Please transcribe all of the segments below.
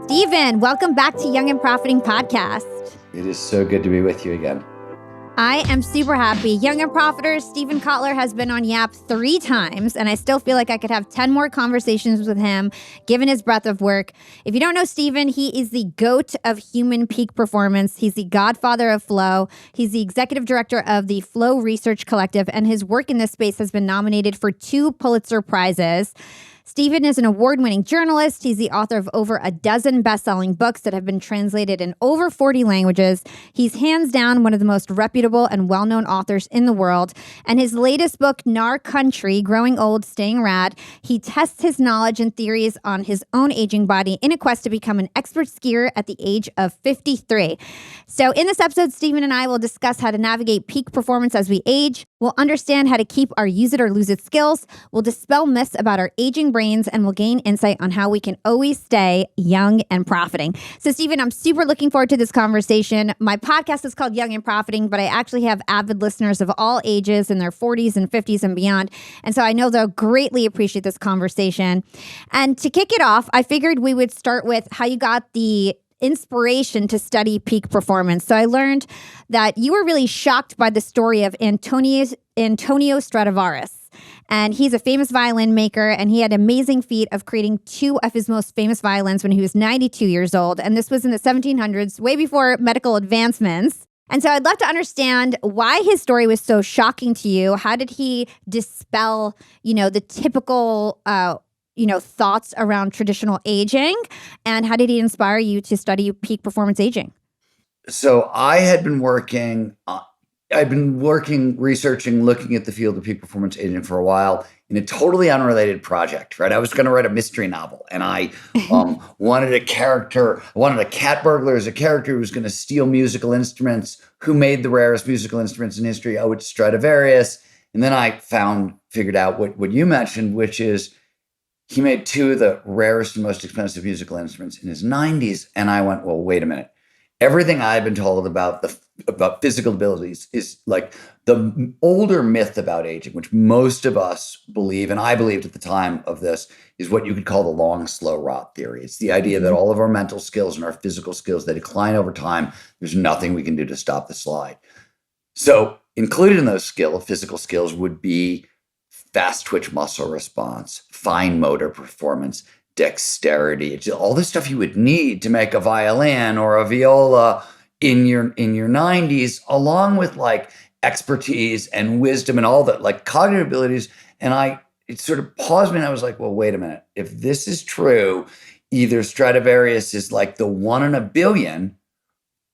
Steven, welcome back to Young and Profiting Podcast. It is so good to be with you again. I am super happy. Young and Profiter Steven Kotler has been on Yap 3 times, and I still feel like I could have 10 more conversations with him, given his breadth of work. If you don't know Steven, he is the GOAT of human peak performance. He's the godfather of flow. He's the executive director of the Flow Research Collective, and his work in this space has been nominated for 2 Pulitzer Prizes. Steven is an award-winning journalist. He's the author of over a dozen best-selling books that have been translated in over 40 languages. He's hands down one of the most reputable and well-known authors in the world. And his latest book, Nar Country, Growing Old, Staying Rad, he tests his knowledge and theories on his own aging body in a quest to become an expert skier at the age of 53. So in this episode, Steven and I will discuss how to navigate peak performance as we age. We'll understand how to keep our use it or lose it skills. We'll dispel myths about our aging brains, and we'll gain insight on how we can always stay young and profiting. So, Steven, I'm super looking forward to this conversation. My podcast is called Young and Profiting, but I actually have avid listeners of all ages in their 40s and 50s and beyond. And so I know they'll greatly appreciate this conversation. And to kick it off, I figured we would start with how you got the inspiration to study peak performance. So I learned that you were really shocked by the story of Antonio Stradivaris. And he's a famous violin maker, and he had an amazing feat of creating 2 of his most famous violins when he was 92 years old. And this was in the 1700s, way before medical advancements. And so I'd love to understand why his story was so shocking to you. How did he dispel, the typical thoughts around traditional aging, and how did he inspire you to study peak performance aging? So I had been researching, looking at the field of peak performance aging for a while in a totally unrelated project, right? I was going to write a mystery novel, and I wanted a cat burglar as a character who was going to steal musical instruments. Who made the rarest musical instruments in history? Oh, it's Stradivarius. And then I figured out what you mentioned, which is he made 2 of the rarest and most expensive musical instruments in his 90s. And I went, well, wait a minute. Everything I've been told about physical abilities is like the older myth about aging, which most of us believe, and I believed at the time of this, is what you could call the long, slow rot theory. It's the idea that all of our mental skills and our physical skills, they decline over time. There's nothing we can do to stop the slide. So included in those physical skills would be fast twitch muscle response, fine motor performance, dexterity. It's all the stuff you would need to make a violin or a viola in your 90s, along with like expertise and wisdom and all that, like cognitive abilities. And it sort of paused me, and I was like, well, wait a minute. If this is true, either Stradivarius is like the 1 in a billion,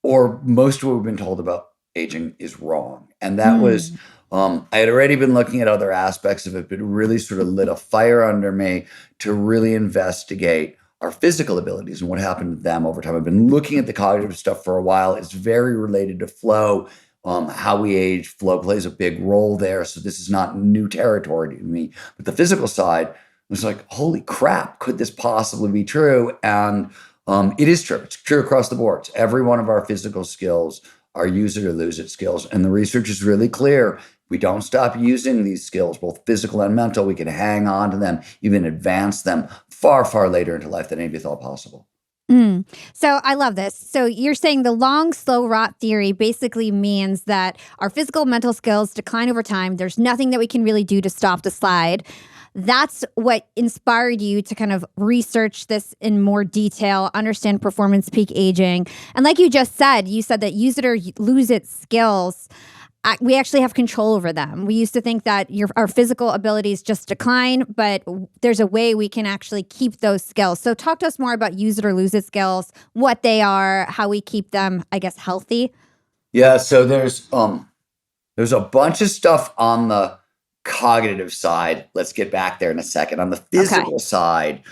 or most of what we've been told about aging is wrong. And that was, I had already been looking at other aspects of it, but it really sort of lit a fire under me to really investigate our physical abilities and what happened to them over time. I've been looking at the cognitive stuff for a while. It's very related to flow. How we age, flow plays a big role there. So this is not new territory to me. But the physical side was like, holy crap, could this possibly be true? And it is true. It's true across the board. It's every one of our physical skills are use it or lose it skills. And the research is really clear. We don't stop using these skills, both physical and mental. We can hang on to them, even advance them far, far later into life than any of you thought possible. So I love this. So you're saying the long, slow rot theory basically means that our physical and mental skills decline over time. There's nothing that we can really do to stop the slide. That's what inspired you to kind of research this in more detail, understand performance peak aging. And like you just said, you said that use it or lose it skills, we actually have control over them. We used to think that our physical abilities just decline, but there's a way we can actually keep those skills. So talk to us more about use it or lose it skills, what they are, how we keep them, I guess, healthy. Yeah, so there's a bunch of stuff on the cognitive side. Let's get back there in a second. On the physical side,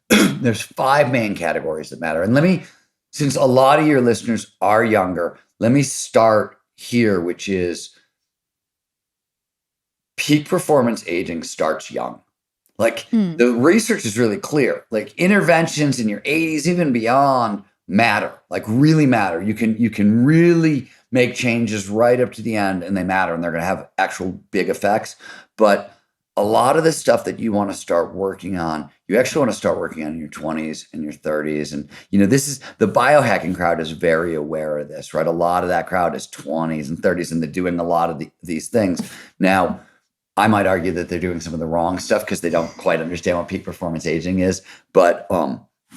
there's 5 main categories that matter. And since a lot of your listeners are younger, let me start here, which is peak performance aging starts young. The research is really clear. Like interventions in your 80s, even beyond, matter. Like really matter. You can really make changes right up to the end, and they matter, and they're going to have actual big effects. But a lot of the stuff that you want to start working on, you actually want to start working on in your 20s and your 30s. And, this is the biohacking crowd is very aware of this, right? A lot of that crowd is 20s and 30s, and they're doing a lot of these things. Now, I might argue that they're doing some of the wrong stuff because they don't quite understand what peak performance aging is. But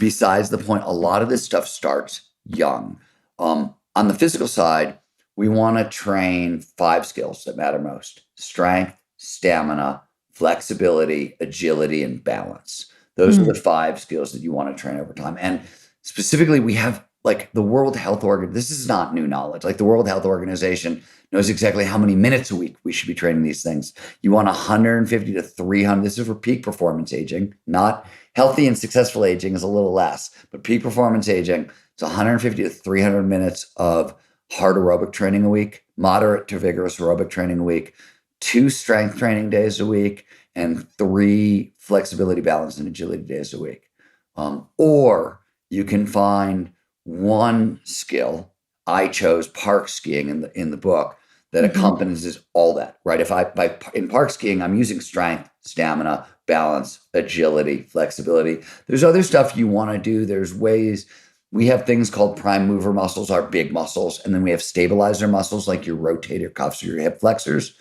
besides the point, a lot of this stuff starts young. On the physical side, we want to train 5 skills that matter most: strength, stamina, flexibility, agility, and balance. Those are the 5 skills that you want to train over time. And specifically, we have like the World Health Organization. This is not new knowledge. Like the World Health Organization knows exactly how many minutes a week we should be training these things. You want 150 to 300. This is for peak performance aging, not healthy and successful aging is a little less, but peak performance aging, it's 150 to 300 minutes of hard aerobic training a week, moderate to vigorous aerobic training a week, 2 strength training days a week, and 3 flexibility, balance, and agility days a week. Or you can find one skill. I chose park skiing in the book that accompanies all that, right? In park skiing, I'm using strength, stamina, balance, agility, flexibility. There's other stuff you want to do. There's ways. We have things called prime mover muscles, our big muscles, and then we have stabilizer muscles like your rotator cuffs or your hip flexors.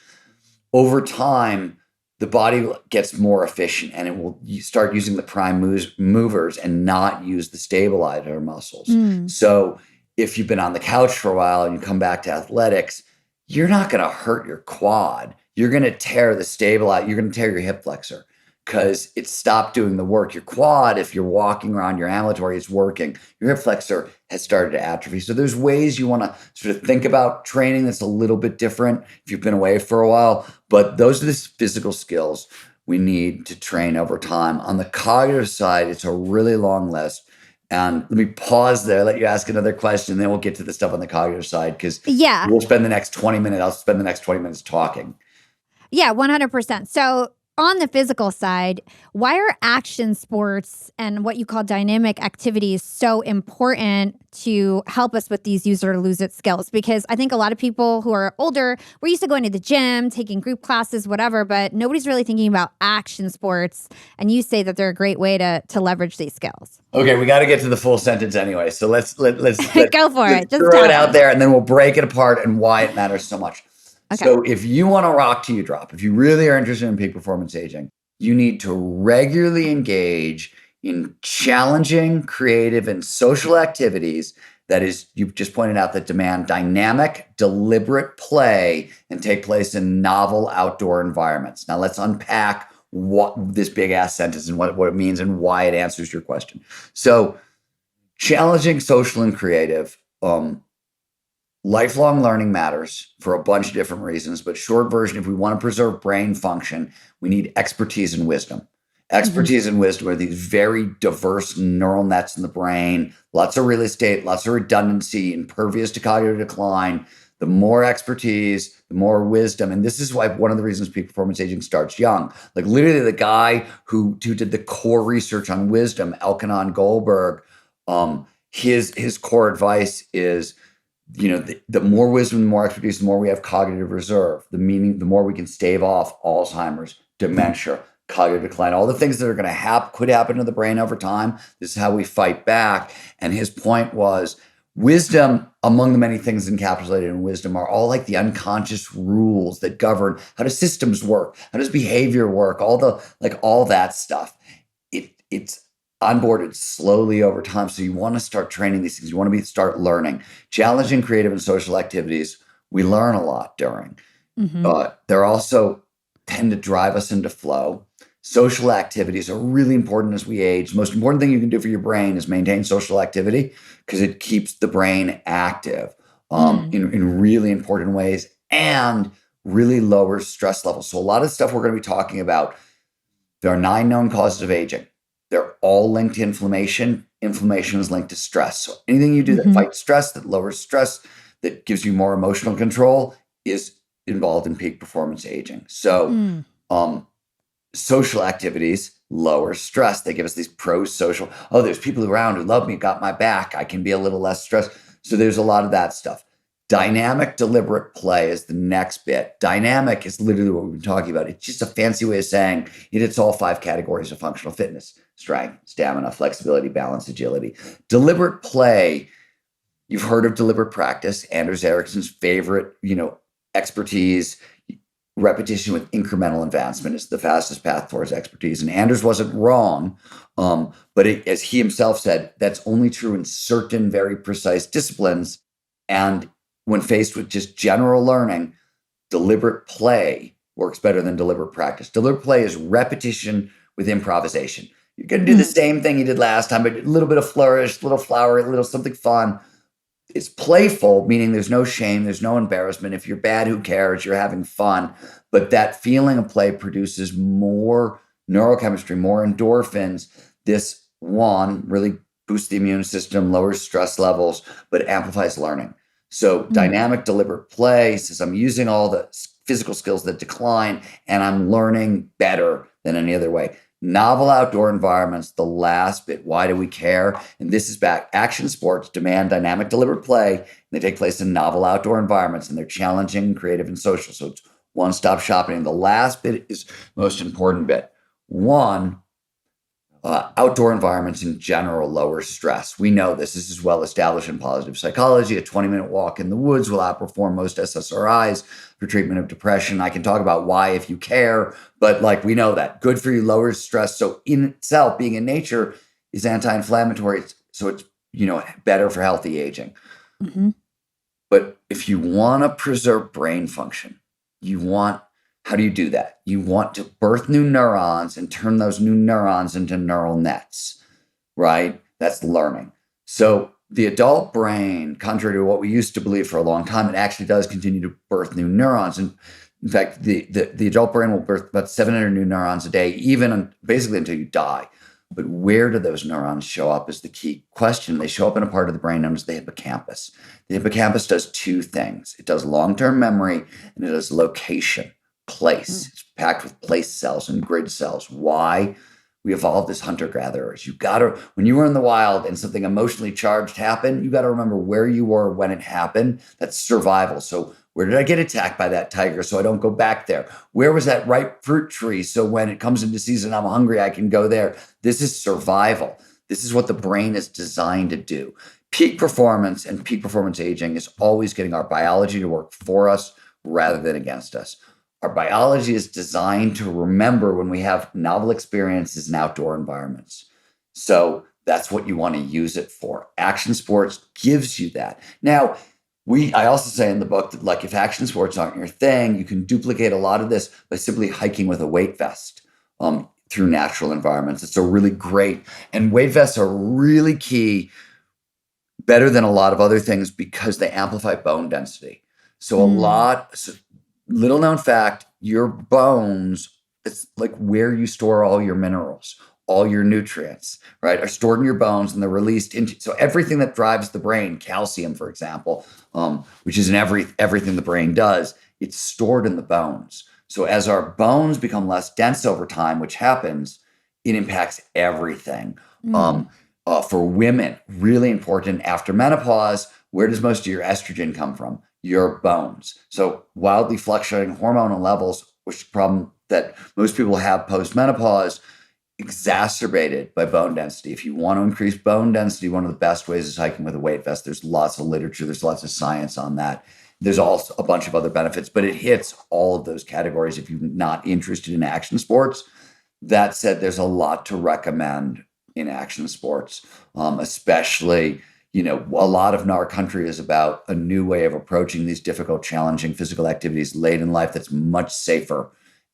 Over time, the body gets more efficient and it will start using the prime movers and not use the stabilizer muscles. So if you've been on the couch for a while and you come back to athletics, you're not going to hurt your quad. You're going to tear the stabilizer. You're going to tear your hip flexor because it stopped doing the work. Your quad, if you're walking around, your ambulatory is working. Your hip flexor has started to atrophy. So there's ways you want to sort of think about training that's a little bit different if you've been away for a while. But those are the physical skills we need to train over time. On the cognitive side, it's a really long list. And let me pause there, let you ask another question, then we'll get to the stuff on the cognitive side because we'll spend the next 20 minutes, I'll spend the next 20 minutes talking. Yeah, 100%. So on the physical side, why are action sports and what you call dynamic activities so important to help us with these use it or lose it skills? Because I think a lot of people who are older, we're used to going to the gym, taking group classes, whatever, but nobody's really thinking about action sports. And you say that they're a great way to leverage these skills. Okay, we got to get to the full sentence anyway. So let's go for it. Just throw it out there and then we'll break it apart and why it matters so much. Okay. So if you want to rock till you drop, if you really are interested in peak performance aging, you need to regularly engage in challenging, creative, and social activities that is, you've just pointed out, that demand dynamic, deliberate play and take place in novel outdoor environments. Now let's unpack what this big ass sentence and what it means and why it answers your question. So challenging, social, and creative, lifelong learning matters for a bunch of different reasons, but short version, if we want to preserve brain function, we need expertise and wisdom. Expertise and wisdom are these very diverse neural nets in the brain, lots of real estate, lots of redundancy, impervious to cognitive decline. The more expertise, the more wisdom. And this is why one of the reasons peak performance aging starts young. Like literally the guy who did the core research on wisdom, Elkanon Goldberg, his core advice is, the more wisdom, the more expertise, the more we have cognitive reserve, the more we can stave off Alzheimer's, dementia, cognitive decline, all the things that are going to could happen to the brain over time. This is how we fight back. And his point was wisdom, among the many things encapsulated in wisdom, are all like the unconscious rules that govern how do systems work, how does behavior work, all that stuff. It's onboarded slowly over time. So you want to start training these things. You want to start learning. Challenging, creative, and social activities, we learn a lot during. They're also tend to drive us into flow. Social activities are really important as we age. The most important thing you can do for your brain is maintain social activity because it keeps the brain active in really important ways and really lowers stress levels. So a lot of stuff we're going to be talking about, there are 9 known causes of aging. They're all linked to inflammation. Inflammation is linked to stress. So anything you do that fights stress, that lowers stress, that gives you more emotional control is involved in peak performance aging. So social activities lower stress. They give us these pro-social, there's people around who love me, got my back. I can be a little less stressed. So there's a lot of that stuff. Dynamic, deliberate play is the next bit. Dynamic is literally what we've been talking about. It's just a fancy way of saying it hits all 5 categories of functional fitness: strength, stamina, flexibility, balance, agility. Deliberate play, you've heard of deliberate practice, Anders Ericsson's favorite, expertise. Repetition with incremental advancement is the fastest path towards expertise. And Anders wasn't wrong, but as he himself said, that's only true in certain very precise disciplines. And when faced with just general learning, deliberate play works better than deliberate practice. Deliberate play is repetition with improvisation. You're going to do the same thing you did last time, but a little bit of flourish, a little flower, a little something fun. It's playful, meaning there's no shame, there's no embarrassment. If you're bad, who cares? You're having fun. But that feeling of play produces more neurochemistry, more endorphins. This one really boosts the immune system, lowers stress levels, but amplifies learning. So dynamic, deliberate play says I'm using all the physical skills that decline and I'm learning better than any other way. Novel outdoor environments, the last bit. Why do we care? And this is back. Action sports demand dynamic, deliberate play. And they take place in novel outdoor environments, and they're challenging, creative, and social. So it's one-stop shopping. And the last bit is the most important bit. One, outdoor environments in general lower stress. We know this. This is well established in positive psychology. A 20-minute walk in the woods will outperform most SSRIs for treatment of depression. I can talk about why if you care, but we know that. Good for you, lowers stress. So in itself, being in nature is anti-inflammatory. So it's, better for healthy aging. Mm-hmm. But if you want to preserve brain function, how do you do that? You want to birth new neurons and turn those new neurons into neural nets, right? That's learning. So the adult brain, contrary to what we used to believe for a long time, it actually does continue to birth new neurons. And in fact, the adult brain will birth about 700 new neurons a day, basically until you die. But where do those neurons show up is the key question. They show up in a part of the brain known as the hippocampus. The hippocampus does 2 things. It does long-term memory and it does location. Place. It's packed with place cells and grid cells. Why? We evolved as hunter-gatherers. When you were in the wild and something emotionally charged happened, you got to remember where you were when it happened. That's survival. So where did I get attacked by that tiger so I don't go back there? Where was that ripe fruit tree so when it comes into season, I'm hungry, I can go there? This is survival. This is what the brain is designed to do. Peak performance and peak performance aging is always getting our biology to work for us rather than against us. Our biology is designed to remember when we have novel experiences in outdoor environments. So that's what you want to use it for. Action sports gives you that. Now, I also say in the book that if action sports aren't your thing, you can duplicate a lot of this by simply hiking with a weight vest through natural environments. It's a really great, and weight vests are really key, better than a lot of other things because they amplify bone density. So little known fact, your bones, it's like where you store all your minerals, all your nutrients, right, are stored in your bones and they're released into, so everything that drives the brain, calcium, for example, which is in everything the brain does, it's stored in the bones. So as our bones become less dense over time, which happens, it impacts everything. For women, really important after menopause, where does most of your estrogen come from? Your bones. So wildly fluctuating hormonal levels, which is a problem that most people have post-menopause, exacerbated by bone density. If you want to increase bone density, one of the best ways is hiking with a weight vest. There's lots of literature. There's lots of science on that. There's also a bunch of other benefits, but it hits all of those categories if you're not interested in action sports. That said, there's a lot to recommend in action sports, especially a lot of our country is about a new way of approaching these difficult, challenging physical activities late in life that's much safer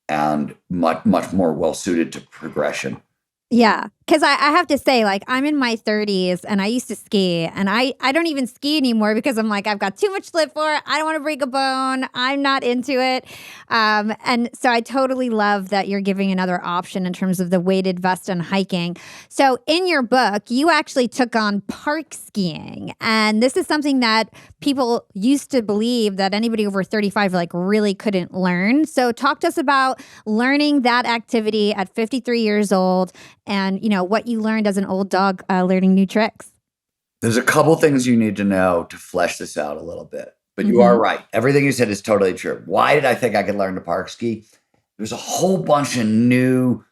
and much, much more well-suited to progression. Yeah, because I have to say, I'm in my 30s and I used to ski and I don't even ski anymore because I'm I've got too much to live for. I don't want to break a bone. I'm not into it. And so I totally love that you're giving another option in terms of the weighted vest and hiking. So in your book, you actually took on park skiing. And this is something that people used to believe that anybody over 35 really couldn't learn. So talk to us about learning that activity at 53 years old and, what you learned as an old dog learning new tricks. There's a couple things you need to know to flesh this out a little bit. But you are right. Everything you said is totally true. Why did I think I could learn to park ski? There's a whole bunch of new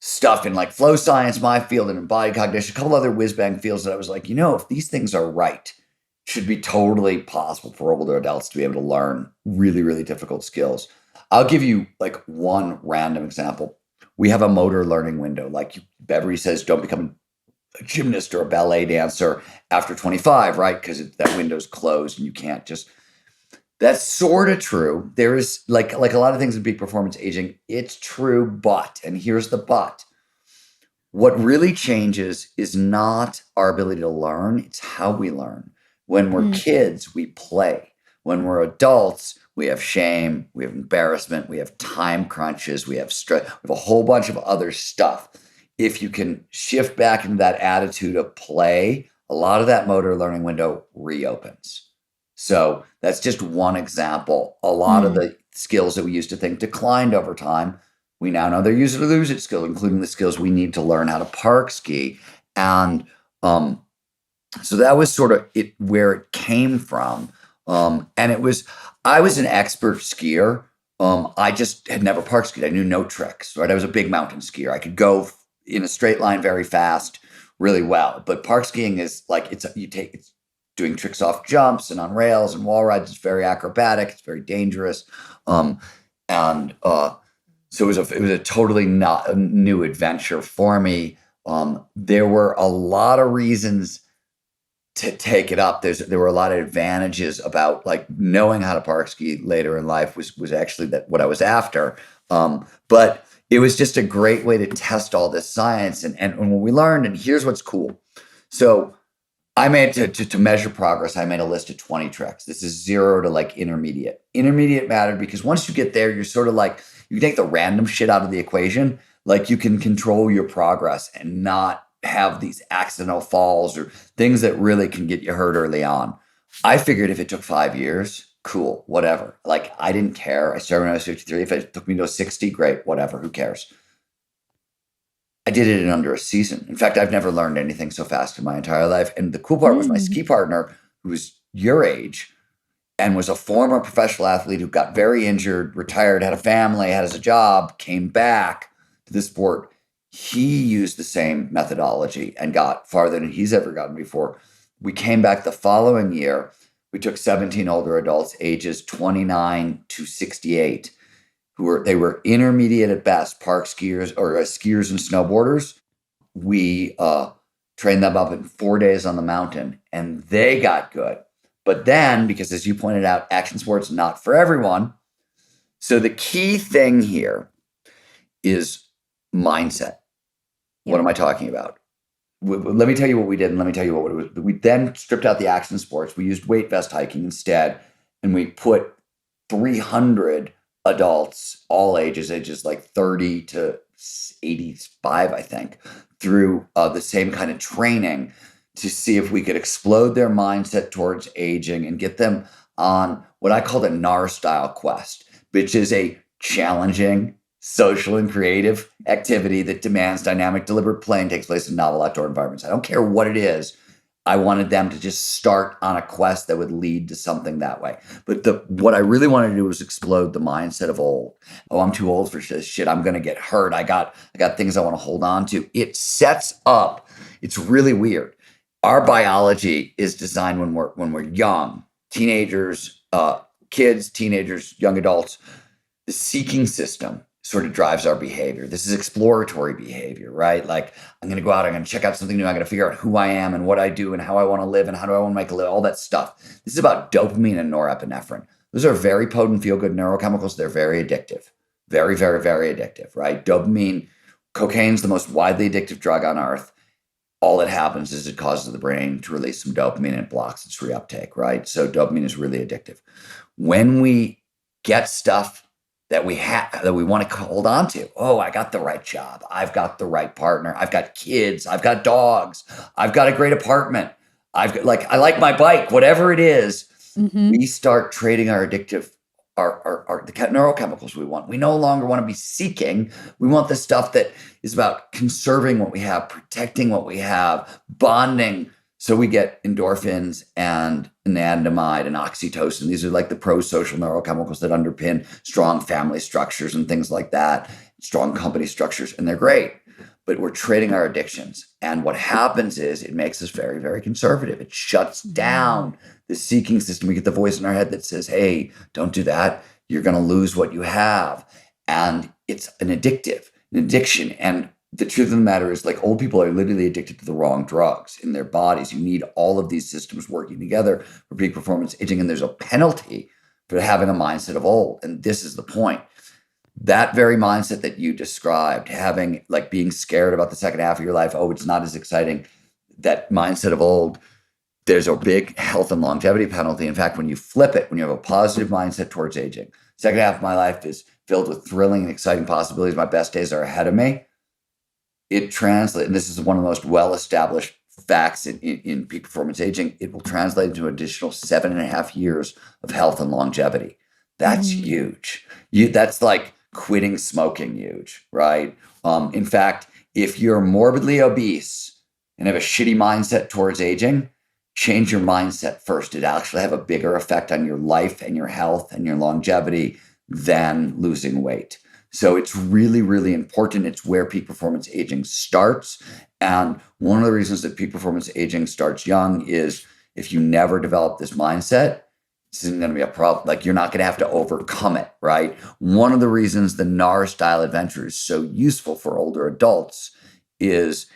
stuff in like flow science, my field, and embodied cognition, a couple other whiz bang fields that I was like, if these things are right, it should be totally possible for older adults to be able to learn really, really difficult skills. I'll give you like one random example. We have a motor learning window. Like Beverly says, don't become a gymnast or a ballet dancer after 25, right? Because that window's closed and you can't just. That's sort of true. There is like a lot of things in peak performance aging, it's true, but, and here's the but. What really changes is not our ability to learn, it's how we learn. When we're kids, we play. When we're adults, we have shame, we have embarrassment, we have time crunches, we have stress, we have a whole bunch of other stuff. If you can shift back into that attitude of play, a lot of that motor learning window reopens. So that's just one example. A lot of the skills that we used to think declined over time, we now know they're use it or lose it skills, including the skills we need to learn how to park ski. And so that was sort of where it came from. And I was an expert skier. I just had never park skied. I knew no tricks, right? I was a big mountain skier. I could go in a straight line very fast, really well. But park skiing is like, it's doing tricks off jumps and on rails and wall rides. It's very acrobatic. It's very dangerous. So it was a totally not a new adventure for me. There were a lot of reasons to take it up. There were a lot of advantages about like knowing how to park ski later in life was actually what I was after. But it was just a great way to test all this science. And when we learned, and here's what's cool. So I made to measure progress, I made a list of 20 tricks. This is 0 to like intermediate. Intermediate mattered because once you get there, you're sort of like, you take the random shit out of the equation, like you can control your progress and not have these accidental falls or things that really can get you hurt early on. I figured if it took 5 years, cool, whatever. Like I didn't care. I started when I was 53. If it took me to 60, great, whatever, who cares? I did it in under a season. In fact, I've never learned anything so fast in my entire life. And the cool part was my ski partner, who was your age and was a former professional athlete who got very injured, retired, had a family, had a job, came back to the sport. He used the same methodology and got farther than he's ever gotten before. We came back the following year. We took 17 older adults, ages 29 to 68. They were intermediate at best, park skiers or skiers and snowboarders. We trained them up in 4 days on the mountain, and they got good. But then, because as you pointed out, action sports not for everyone. So the key thing here is mindset. Yeah. What am I talking about? Let me tell you what we did, and let me tell you what it was. We then stripped out the action sports. We used weight vest hiking instead, and we put 300 adults, all ages like 30 to 85, I think, through the same kind of training to see if we could explode their mindset towards aging and get them on what I call the NAR style quest, which is a challenging, social and creative activity that demands dynamic, deliberate play and takes place in novel outdoor environments. I don't care what it is. I wanted them to just start on a quest that would lead to something that way. But what I really wanted to do was explode the mindset of old. Oh, I'm too old for this shit. I'm going to get hurt. I got things I want to hold on to. It sets up. It's really weird. Our biology is designed when we're young, teenagers, kids, teenagers, young adults. The seeking system sort of drives our behavior. This is exploratory behavior, right? Like I'm going to go out, I'm going to check out something new. I'm going to figure out who I am and what I do and how I want to live and how do I want to make a live, all that stuff. This is about dopamine and norepinephrine. Those are very potent feel-good neurochemicals. They're very addictive. Very, very, very addictive, right? Dopamine, cocaine's the most widely addictive drug on earth. All that happens is it causes the brain to release some dopamine and it blocks its reuptake, right? So dopamine is really addictive. When we get stuff that we want to hold on to. Oh, I got the right job. I've got the right partner. I've got kids. I've got dogs. I've got a great apartment. I like my bike, whatever it is. Mm-hmm. We start trading our addictive, the neurochemicals we want. We no longer want to be seeking. We want the stuff that is about conserving what we have, protecting what we have, bonding, So we get endorphins and anandamide and oxytocin. These are like the pro-social neurochemicals that underpin strong family structures and things like that, strong company structures, and they're great. But we're trading our addictions. And what happens is it makes us very, very conservative. It shuts down the seeking system. We get the voice in our head that says, hey, don't do that. You're going to lose what you have. And it's an addiction. And the truth of the matter is, like, old people are literally addicted to the wrong drugs in their bodies. You need all of these systems working together for peak performance aging. And there's a penalty for having a mindset of old. And this is the point. That very mindset that you described, having, like, being scared about the second half of your life, oh, it's not as exciting, that mindset of old, there's a big health and longevity penalty. In fact, when you flip it, when you have a positive mindset towards aging, second half of my life is filled with thrilling and exciting possibilities. My best days are ahead of me. It translates, and this is one of the most well-established facts in peak performance aging, it will translate into an additional 7.5 years of health and longevity. That's huge. That's like quitting smoking huge, right? In fact, if you're morbidly obese and have a shitty mindset towards aging, change your mindset first. It actually have a bigger effect on your life and your health and your longevity than losing weight. So it's really, really important. It's where peak performance aging starts. And one of the reasons that peak performance aging starts young is if you never develop this mindset, this isn't going to be a problem. Like, you're not going to have to overcome it, right? One of the reasons the NAR style adventure is so useful for older adults is,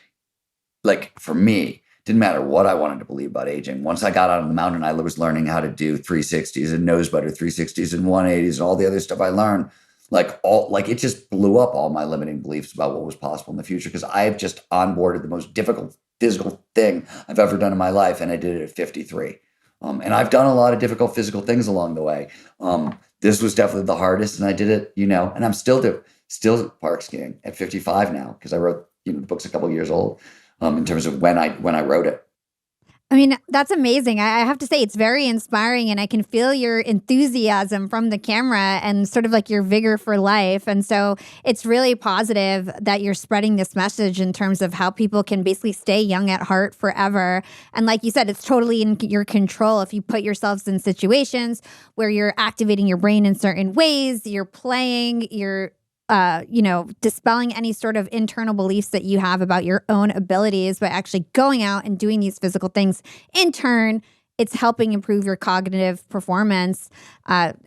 like, for me, didn't matter what I wanted to believe about aging. Once I got out on the mountain, I was learning how to do 360s and nose butter 360s and 180s and all the other stuff I learned. It just blew up all my limiting beliefs about what was possible in the future, because I have just onboarded the most difficult physical thing I've ever done in my life, and I did it at 53. And I've done a lot of difficult physical things along the way. This was definitely the hardest, and I did it, and I'm still park skiing at 55 now, because I wrote the book's a couple years old in terms of when I wrote it. I mean, that's amazing. I have to say, it's very inspiring, and I can feel your enthusiasm from the camera and sort of like your vigor for life. And so it's really positive that you're spreading this message in terms of how people can basically stay young at heart forever. And like you said, it's totally in your control if you put yourselves in situations where you're activating your brain in certain ways, you're playing, you're dispelling any sort of internal beliefs that you have about your own abilities by actually going out and doing these physical things. In turn, it's helping improve your cognitive performance.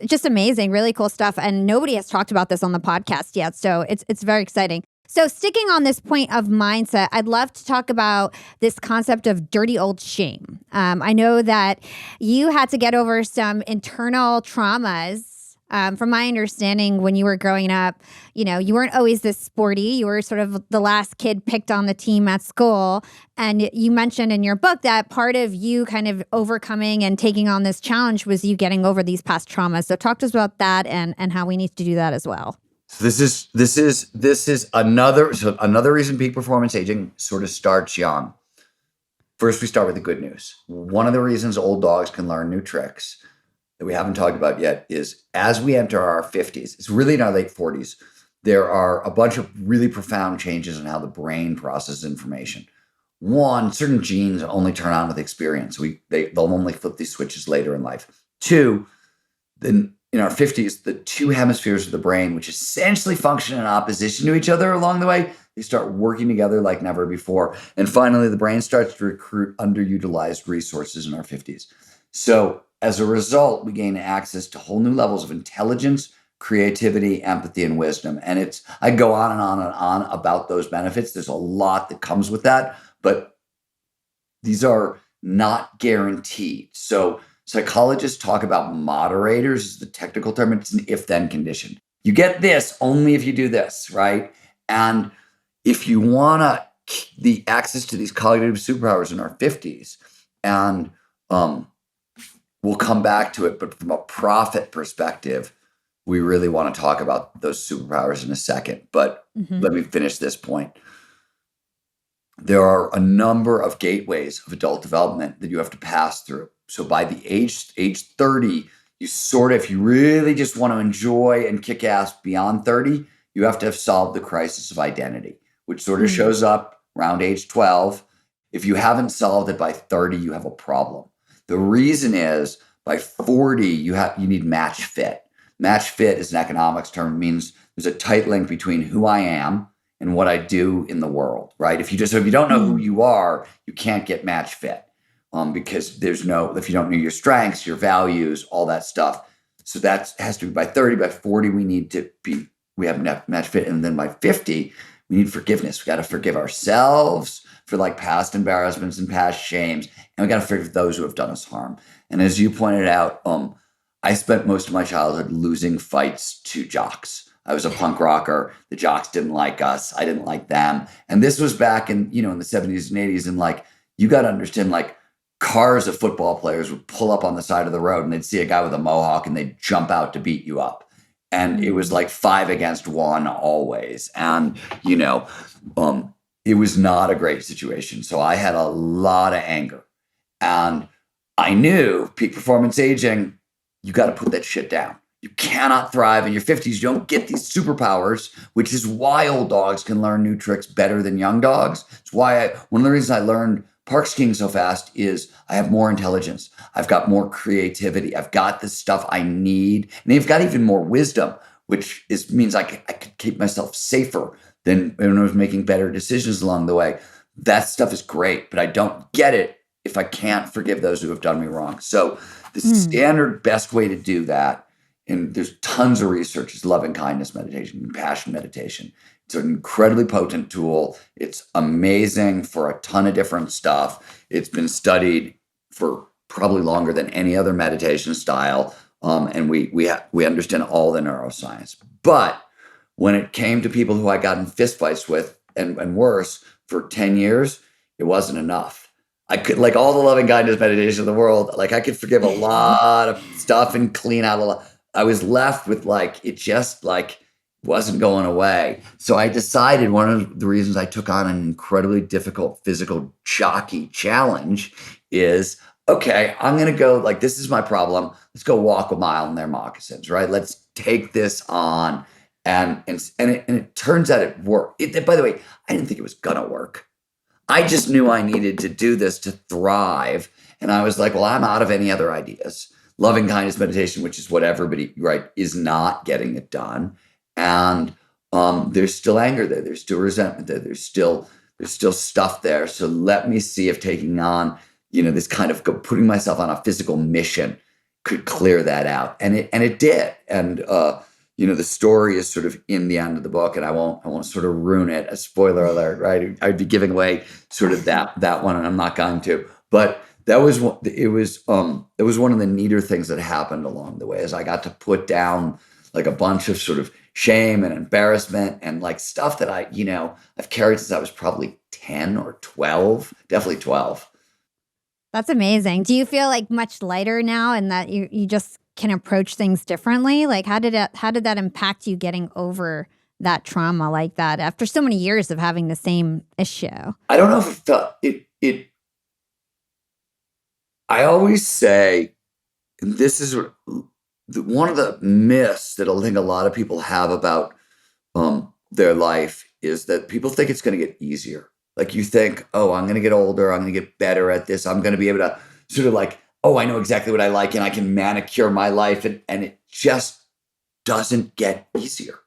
Just amazing, really cool stuff. And nobody has talked about this on the podcast yet. So it's very exciting. So sticking on this point of mindset, I'd love to talk about this concept of dirty old shame. I know that you had to get over some internal traumas. From my understanding, when you were growing up, you weren't always this sporty. You were sort of the last kid picked on the team at school. And you mentioned in your book that part of you kind of overcoming and taking on this challenge was you getting over these past traumas. So talk to us about that and how we need to do that as well. So this is another reason peak performance aging sort of starts young. First, we start with the good news. One of the reasons old dogs can learn new tricks that we haven't talked about yet is, as we enter our 50s, it's really in our late 40s, there are a bunch of really profound changes in how the brain processes information. One, certain genes only turn on with experience. They'll only flip these switches later in life. Two, then in our 50s, the two hemispheres of the brain, which essentially function in opposition to each other along the way, they start working together like never before. And finally, the brain starts to recruit underutilized resources in our 50s. So as a result, we gain access to whole new levels of intelligence, creativity, empathy, and wisdom. And I go on and on and on about those benefits. There's a lot that comes with that, but these are not guaranteed. So psychologists talk about moderators, is the technical term. It's an if-then condition. You get this only if you do this, right? And if you want the access to these cognitive superpowers in our 50s, and we'll come back to it, but from a profit perspective, we really want to talk about those superpowers in a second. But let me finish this point. There are a number of gateways of adult development that you have to pass through. So by the age 30, if you really just want to enjoy and kick ass beyond 30, you have to have solved the crisis of identity, which sort of shows up around age 12. If you haven't solved it by 30, you have a problem. The reason is by 40, you need match fit. Match fit is an economics term. It means there's a tight link between who I am and what I do in the world, right? If you don't know who you are, you can't get match fit, because if you don't know your strengths, your values, all that stuff. So that has to be by 30. By 40, we have match fit. And then by 50, we need forgiveness. We got to forgive ourselves for like past embarrassments and past shames. And we got to forgive those who have done us harm. And as you pointed out, I spent most of my childhood losing fights to jocks. I was a punk rocker. The jocks didn't like us. I didn't like them. And this was back in the 70s and 80s. And like, you got to understand, like, cars of football players would pull up on the side of the road and they'd see a guy with a mohawk and they'd jump out to beat you up. And it was like 5 against 1 always. And, it was not a great situation. So I had a lot of anger. And I knew peak performance aging, you got to put that shit down. You cannot thrive in your 50s. You don't get these superpowers, which is why old dogs can learn new tricks better than young dogs. It's why one of the reasons I learned park skiing so fast is I have more intelligence. I've got more creativity. I've got the stuff I need. And I've got even more wisdom, which means I could keep myself safer than when I was making better decisions along the way. That stuff is great, but I don't get it if I can't forgive those who have done me wrong. So the standard best way to do that, and there's tons of research, is loving kindness meditation, compassion meditation. It's an incredibly potent tool. It's amazing for a ton of different stuff. It's been studied for probably longer than any other meditation style. And we understand all the neuroscience. But when it came to people who I got in fistfights with and worse for 10 years, it wasn't enough. I could, like, all the loving kindness meditation in the world, like, I could forgive a lot of stuff and clean out a lot. I was left with, like, it just, like, wasn't going away. So I decided, one of the reasons I took on an incredibly difficult physical jockey challenge is, okay, I'm going to go, like, this is my problem. Let's go walk a mile in their moccasins, right? Let's take this on. And it turns out it worked. By the way, I didn't think it was going to work. I just knew I needed to do this to thrive. And I was like, well, I'm out of any other ideas. Loving kindness meditation, which is what everybody, right, is not getting it done. And there's still anger there. There's still resentment there. There's still stuff there. So let me see if taking on, this kind of putting myself on a physical mission could clear that out. And it did. And, the story is sort of in the end of the book, and I won't sort of ruin it. A spoiler alert, right? I'd be giving away sort of that one, and I'm not going to. But it was one of the neater things that happened along the way, as I got to put down like a bunch of sort of shame and embarrassment and like stuff that I've carried since I was probably 10 or 12, definitely 12. That's amazing. Do you feel like much lighter now, and that you just can approach things differently? Like, how did that impact you getting over that trauma like that after so many years of having the same issue? I don't know if it felt it. I always say, and this is one of the myths that I think a lot of people have about their life, is that people think it's going to get easier. Like, you think, oh, I'm going to get older, I'm going to get better at this, I'm going to be able to sort of like, oh, I know exactly what I like and I can manicure my life. And it just doesn't get easier.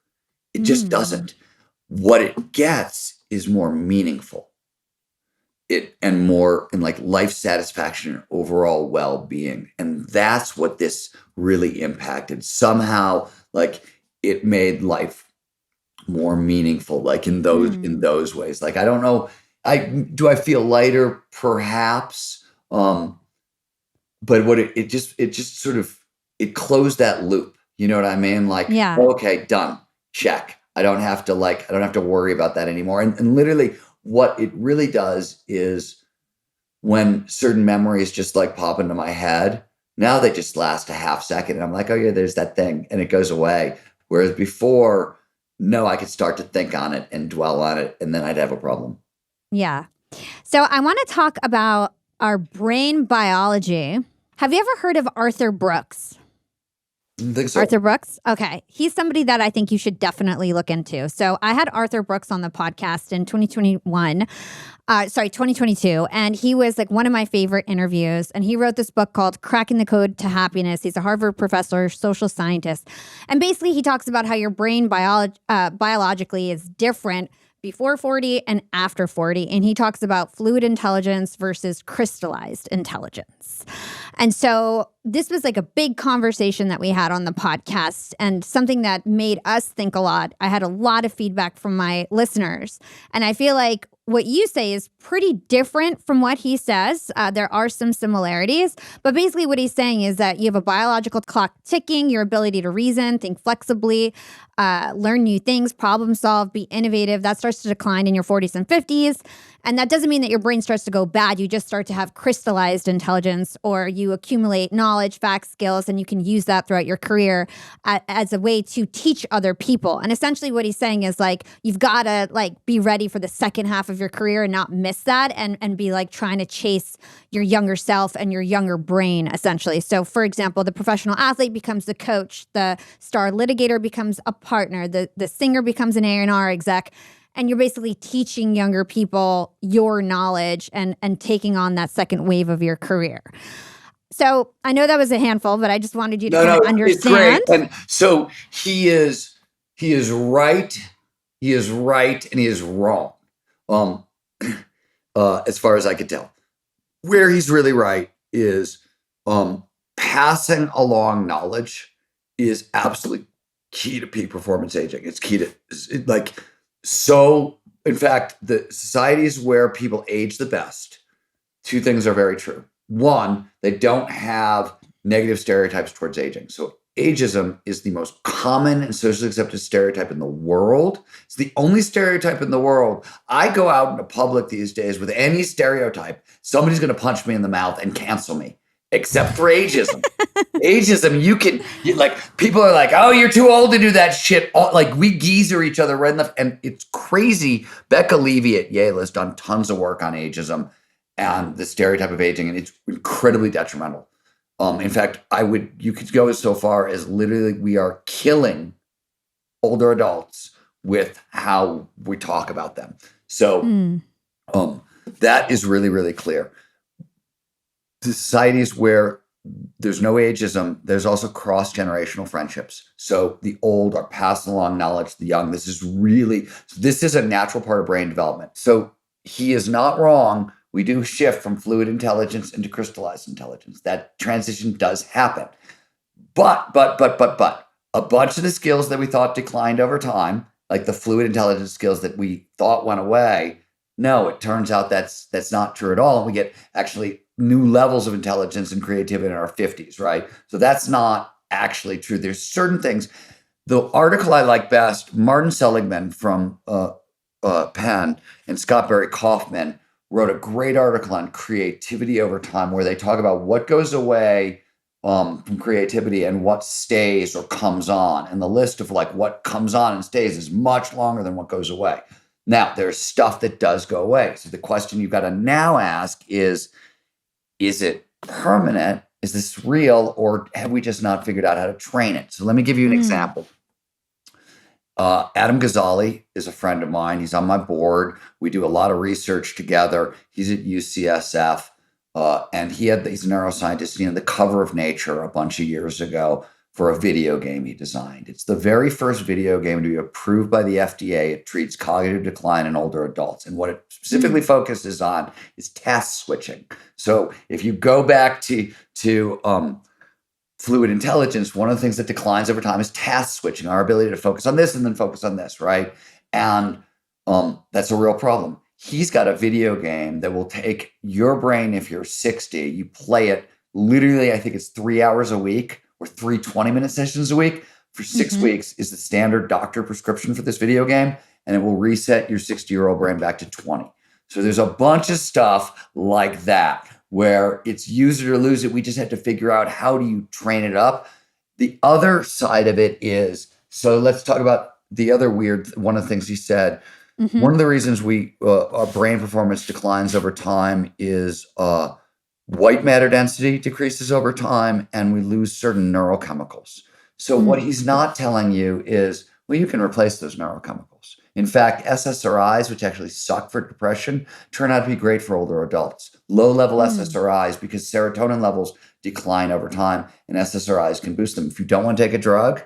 It just doesn't. What it gets is more meaningful. And more in like life satisfaction and overall well-being. And that's what this really impacted. Somehow, like, it made life more meaningful, like in those ways. Like, I don't know. I feel lighter? Perhaps. But what it just sort of, it closed that loop. You know what I mean? Like, Yeah. Okay, done. Check. I don't have to worry about that anymore. And literally what it really does is, when certain memories just like pop into my head, now they just last a half second. And I'm like, oh yeah, there's that thing. And it goes away. Whereas before, no, I could start to think on it and dwell on it, and then I'd have a problem. Yeah. So I want to talk about our brain biology. Have you ever heard of Arthur Brooks? I think so. Arthur Brooks? Okay. He's somebody that I think you should definitely look into. So I had Arthur Brooks on the podcast in 2022. And he was like one of my favorite interviews. And he wrote this book called Cracking the Code to Happiness. He's a Harvard professor, social scientist. And basically he talks about how your brain biologically is different before 40 and after 40. And he talks about fluid intelligence versus crystallized intelligence. And so this was like a big conversation that we had on the podcast and something that made us think a lot. I had a lot of feedback from my listeners. And I feel like what you say is pretty different from what he says. There are some similarities, but basically what he's saying is that you have a biological clock ticking, your ability to reason, think flexibly, learn new things, problem solve, be innovative. That starts to decline in your 40s and 50s. And that doesn't mean that your brain starts to go bad. You just start to have crystallized intelligence, or you accumulate knowledge, facts, skills, and you can use that throughout your career as a way to teach other people. And essentially what he's saying is like, you've got to like be ready for the second half of your career and not miss that and be like trying to chase your younger self and your younger brain, essentially. So for example, the professional athlete becomes the coach, the star litigator becomes a partner, the singer becomes an A&R exec. And you're basically teaching younger people your knowledge and taking on that second wave of your career. So I know that was a handful, but I just wanted you to kind of understand. It's great. And so he is right. He is right, and he is wrong. As far as I could tell, where he's really right is passing along knowledge is absolutely key to peak performance aging. It's key to So, in fact, the societies where people age the best, two things are very true. One, they don't have negative stereotypes towards aging. So ageism is the most common and socially accepted stereotype in the world. It's the only stereotype in the world. I go out into public these days with any stereotype, somebody's going to punch me in the mouth and cancel me, except for ageism. Ageism, people are like, oh, you're too old to do that shit. Like we geezer each other right in the, and it's crazy. Becca Levy at Yale has done tons of work on ageism and the stereotype of aging, and it's incredibly detrimental. In fact, you could go so far as literally we are killing older adults with how we talk about them. So that is really, really clear. Societies where there's no ageism, there's also cross-generational friendships. So the old are passing along knowledge to the young. This is a natural part of brain development. So he is not wrong. We do shift from fluid intelligence into crystallized intelligence. That transition does happen. But a bunch of the skills that we thought declined over time, like the fluid intelligence skills that we thought went away, no, it turns out that's not true at all. And we get actually new levels of intelligence and creativity in our 50s, right? So that's not actually true. There's certain things. The article I like best, Martin Seligman from Penn and Scott Barry Kaufman wrote a great article on creativity over time where they talk about what goes away from creativity and what stays or comes on. And the list of like what comes on and stays is much longer than what goes away. Now, there's stuff that does go away. So the question you've got to now ask is it permanent? Is this real? Or have we just not figured out how to train it? So let me give you an example. Adam Ghazali is a friend of mine. He's on my board. We do a lot of research together. He's at UCSF. And he's a neuroscientist. He had the cover of Nature a bunch of years ago for a video game he designed. It's the very first video game to be approved by the FDA. It treats cognitive decline in older adults. And what it specifically focuses on is task switching. So if you go back to fluid intelligence, one of the things that declines over time is task switching, our ability to focus on this and then focus on this, right? And that's a real problem. He's got a video game that will take your brain if you're 60, you play it literally, I think it's 3 hours a week or 3 20-minute sessions a week for 6 weeks is the standard doctor prescription for this video game. And it will reset your 60-year-old brain back to 20. So there's a bunch of stuff like that where it's use it or lose it. We just have to figure out how do you train it up. The other side of it is, so let's talk about the other one of the things he said. One of the reasons our brain performance declines over time is white matter density decreases over time, and we lose certain neurochemicals. So what he's not telling you is, well, you can replace those neurochemicals. In fact, SSRIs, which actually suck for depression, turn out to be great for older adults. Low-level SSRIs, because serotonin levels decline over time, and SSRIs can boost them. If you don't want to take a drug,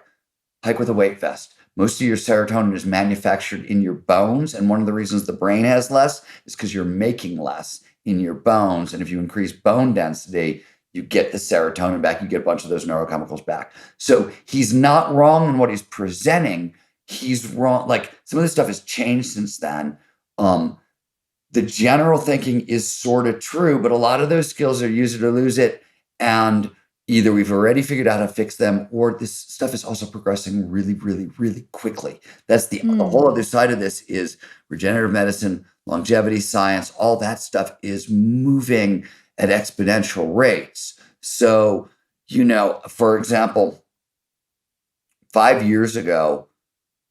hike with a weight vest. Most of your serotonin is manufactured in your bones, and one of the reasons the brain has less is because you're making less in your bones. And if you increase bone density, you get the serotonin back, you get a bunch of those neurochemicals back. So he's not wrong in what he's presenting. He's wrong. Like, some of this stuff has changed since then. The general thinking is sort of true, but a lot of those skills are use it or lose it. And either we've already figured out how to fix them, or this stuff is also progressing really, really, really quickly. That's the whole other side of this is regenerative medicine, longevity science, all that stuff is moving at exponential rates. So, for example, 5 years ago,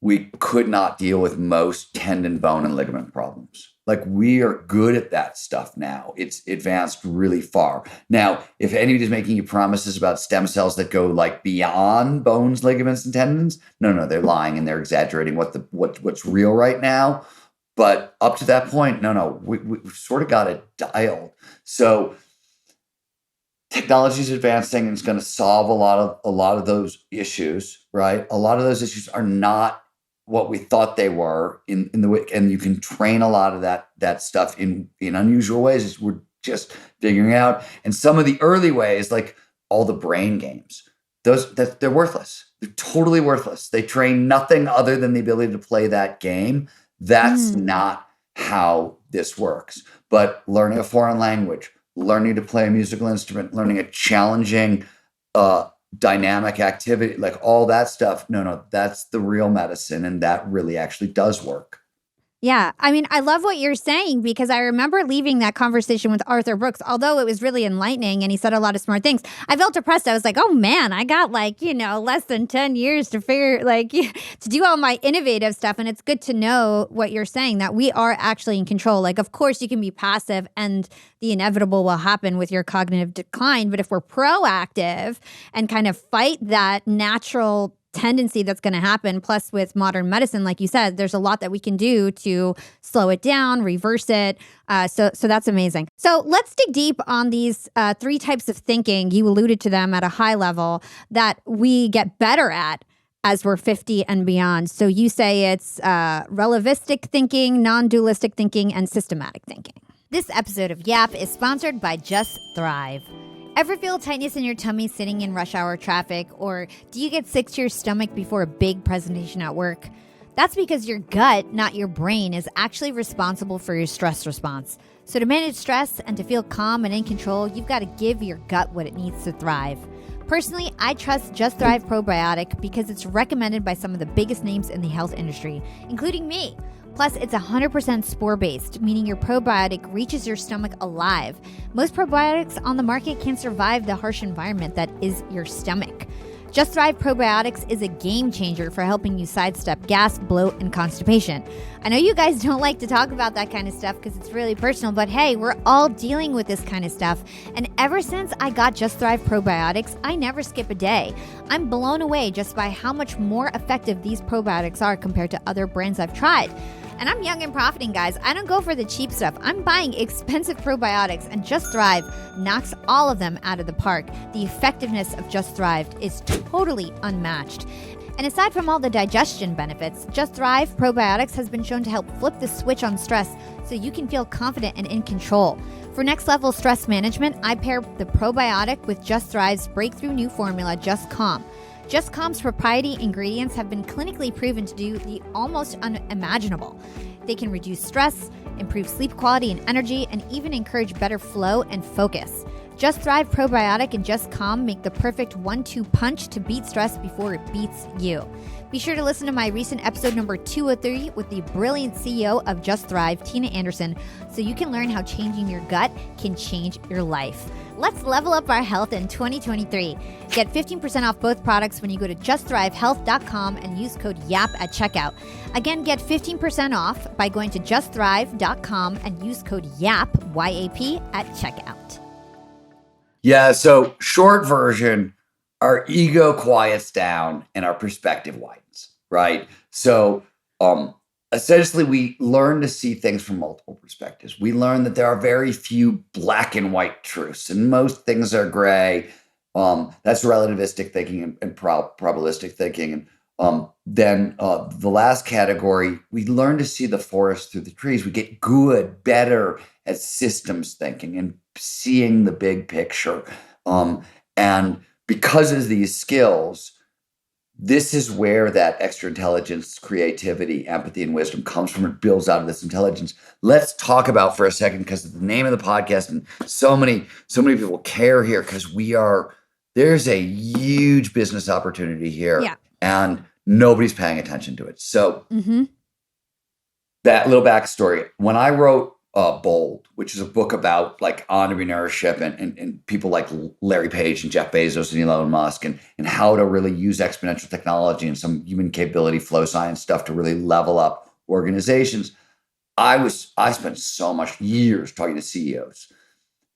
we could not deal with most tendon, bone, and ligament problems. Like, we are good at that stuff now. It's advanced really far. Now, if anybody's making you promises about stem cells that go like beyond bones, ligaments, and tendons, no, they're lying and they're exaggerating what's real right now. But up to that point, we've sort of got it dialed. So technology is advancing and it's going to solve a lot of those issues, right? A lot of those issues are not what we thought they were in the way, and you can train a lot of that stuff in unusual ways. We're just figuring out. And some of the early ways, like all the brain games, they're worthless. They're totally worthless. They train nothing other than the ability to play that game. That's not how this works. But learning a foreign language, learning to play a musical instrument, learning a challenging dynamic activity, like all that stuff. No, that's the real medicine. And that really actually does work. Yeah. I mean, I love what you're saying, because I remember leaving that conversation with Arthur Brooks, although it was really enlightening and he said a lot of smart things. I felt depressed. I was like, oh man, I got less than 10 years to to do all my innovative stuff. And it's good to know what you're saying, that we are actually in control. Like, of course you can be passive and the inevitable will happen with your cognitive decline. But if we're proactive and kind of fight that natural tendency that's going to happen, plus with modern medicine, like you said, there's a lot that we can do to slow it down, reverse it. So that's amazing. So let's dig deep on these 3 types of thinking. You alluded to them at a high level that we get better at as we're 50 and beyond. So you say it's relativistic thinking, non-dualistic thinking, and systematic thinking. This episode of Yap is sponsored by Just Thrive. Ever feel tightness in your tummy sitting in rush hour traffic? Or do you get sick to your stomach before a big presentation at work? That's because your gut, not your brain, is actually responsible for your stress response. So to manage stress and to feel calm and in control, you've got to give your gut what it needs to thrive. Personally, I trust Just Thrive Probiotic because it's recommended by some of the biggest names in the health industry, including me. Plus, it's 100% spore-based, meaning your probiotic reaches your stomach alive. Most probiotics on the market can't survive the harsh environment that is your stomach. Just Thrive Probiotics is a game changer for helping you sidestep gas, bloat, and constipation. I know you guys don't like to talk about that kind of stuff because it's really personal, but hey, we're all dealing with this kind of stuff. And ever since I got Just Thrive Probiotics, I never skip a day. I'm blown away just by how much more effective these probiotics are compared to other brands I've tried. And I'm young and profiting, guys. I don't go for the cheap stuff. I'm buying expensive probiotics, and Just Thrive knocks all of them out of the park. The effectiveness of Just Thrive is totally unmatched. And aside from all the digestion benefits, Just Thrive Probiotics has been shown to help flip the switch on stress so you can feel confident and in control. For next level stress management, I pair the probiotic with Just Thrive's breakthrough new formula, Just Calm. Just Calm's proprietary ingredients have been clinically proven to do the almost unimaginable. They can reduce stress, improve sleep quality and energy, and even encourage better flow and focus. Just Thrive Probiotic and Just Calm make the perfect 1-2 punch to beat stress before it beats you. Be sure to listen to my recent episode number 203 with the brilliant CEO of Just Thrive, Tina Anderson, so you can learn how changing your gut can change your life. Let's level up our health in 2023. Get 15% off both products when you go to justthrivehealth.com and use code YAP at checkout. Again, get 15% off by going to justthrive.com and use code YAP, Y-A-P, at checkout. Yeah, so short version, our ego quiets down and our perspective widens, right? So essentially we learn to see things from multiple perspectives. We learn that there are very few black and white truths, and most things are gray. That's relativistic thinking and probabilistic thinking. And then the last category, we learn to see the forest through the trees. We get better at systems thinking and seeing the big picture. And because of these skills, this is where that extra intelligence, creativity, empathy, and wisdom comes from. It builds out of this intelligence. Let's talk about for a second, because the name of the podcast, and so many people care here, because there's a huge business opportunity here. Yeah. And nobody's paying attention to it. So that little backstory, when I wrote Bold, which is a book about like entrepreneurship and people like Larry Page and Jeff Bezos and Elon Musk and how to really use exponential technology and some human capability flow science stuff to really level up organizations, I spent so much years talking to CEOs.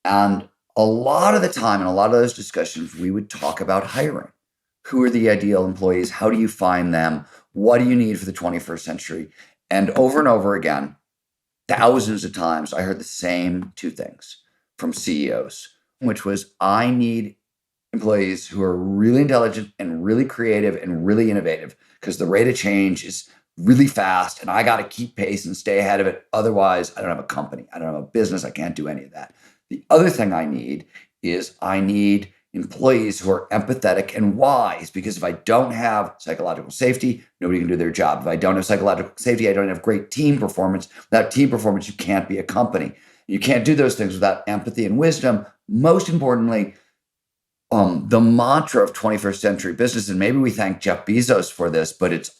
And a lot of the time in a lot of those discussions, we would talk about hiring. Who are the ideal employees? How do you find them? What do you need for the 21st century? And over again, thousands of times, I heard the same two things from CEOs, which was, I need employees who are really intelligent and really creative and really innovative, because the rate of change is really fast and I got to keep pace and stay ahead of it. Otherwise, I don't have a company. I don't have a business. I can't do any of that. The other thing I need employees who are empathetic and wise, because if I don't have psychological safety, nobody can do their job. If I don't have psychological safety, I don't have great team performance. Without team performance, you can't be a company. You can't do those things without empathy and wisdom. Most importantly, the mantra of 21st century business, and maybe we thank Jeff Bezos for this, but it's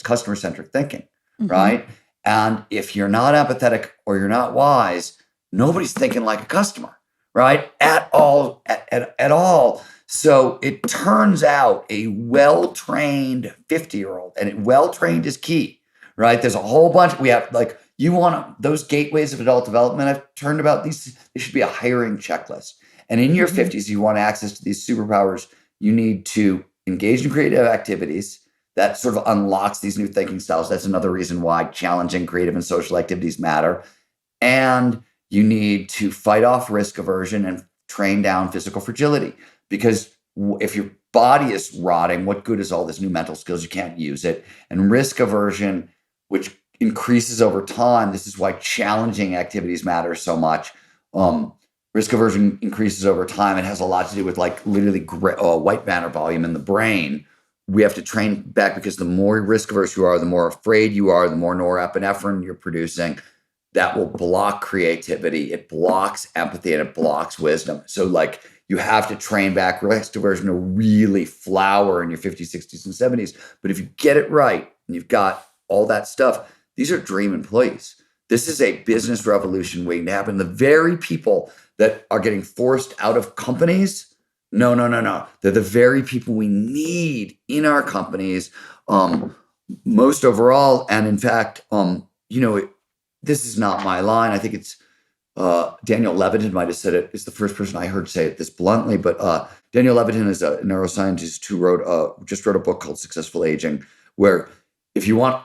customer-centric thinking, right? And if you're not empathetic or you're not wise, nobody's thinking like a customer. Right? At all. So it turns out a well-trained 50-year-old, and well-trained is key, right? There's a whole bunch. We have those gateways of adult development I've turned about, these should be a hiring checklist. And in your 50s, you want access to these superpowers, you need to engage in creative activities. That sort of unlocks these new thinking styles. That's another reason why challenging creative and social activities matter. And you need to fight off risk aversion and train down physical fragility. Because if your body is rotting, what good is all this new mental skills? You can't use it. And risk aversion, which increases over time, this is why challenging activities matter so much. Risk aversion increases over time. It has a lot to do with like literally white matter volume in the brain. We have to train back, because the more risk averse you are, the more afraid you are, the more norepinephrine you're producing. That will block creativity. It blocks empathy and it blocks wisdom. So like you have to train back risk aversion to really flower in your 50s, 60s, and 70s. But if you get it right and you've got all that stuff, these are dream employees. This is a business revolution waiting to happen. The very people that are getting forced out of companies, no. They're the very people we need in our companies, most overall. And in fact, this is not my line. I think it's Daniel Levitin might have said it. It's the first person I heard say it this bluntly. But Daniel Levitin is a neuroscientist who just wrote a book called Successful Aging, where if you want,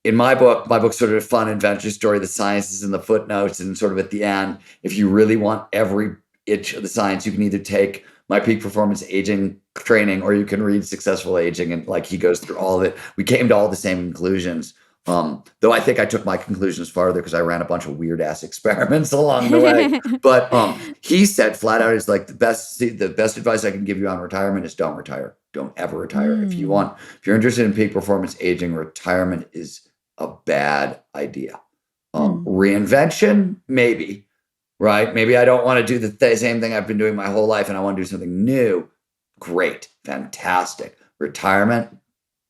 in my book's sort of a fun adventure story. The science is in the footnotes and sort of at the end. If you really want every inch of the science, you can either take my peak performance aging training, or you can read Successful Aging. And like he goes through all of it. We came to all the same conclusions. Though I think I took my conclusions farther because I ran a bunch of weird ass experiments along the way. But he said flat out, is like the best advice I can give you on retirement is don't retire. Don't ever retire. If you're interested in peak performance aging, retirement is a bad idea. Reinvention, maybe, right? Maybe I don't want to do the same thing I've been doing my whole life and I want to do something new. Great. Fantastic. Retirement,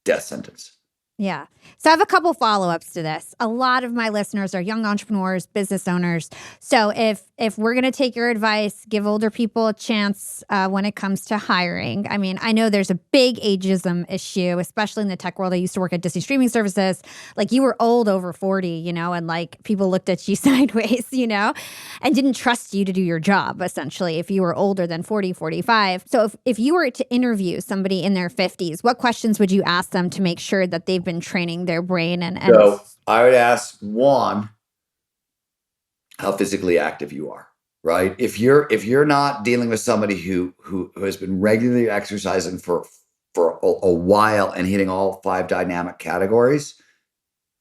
death sentence. Yeah. So I have a couple follow-ups to this. A lot of my listeners are young entrepreneurs, business owners. So if we're going to take your advice, give older people a chance when it comes to hiring. I mean, I know there's a big ageism issue, especially in the tech world. I used to work at Disney streaming services. Like you were old over 40, and like people looked at you sideways, and didn't trust you to do your job, essentially, if you were older than 40, 45. So if you were to interview somebody in their 50s, what questions would you ask them to make sure that they've been training their brain and So I would ask, one, how physically active you are, right? If you're not dealing with somebody who has been regularly exercising for a while and hitting all 5 dynamic categories,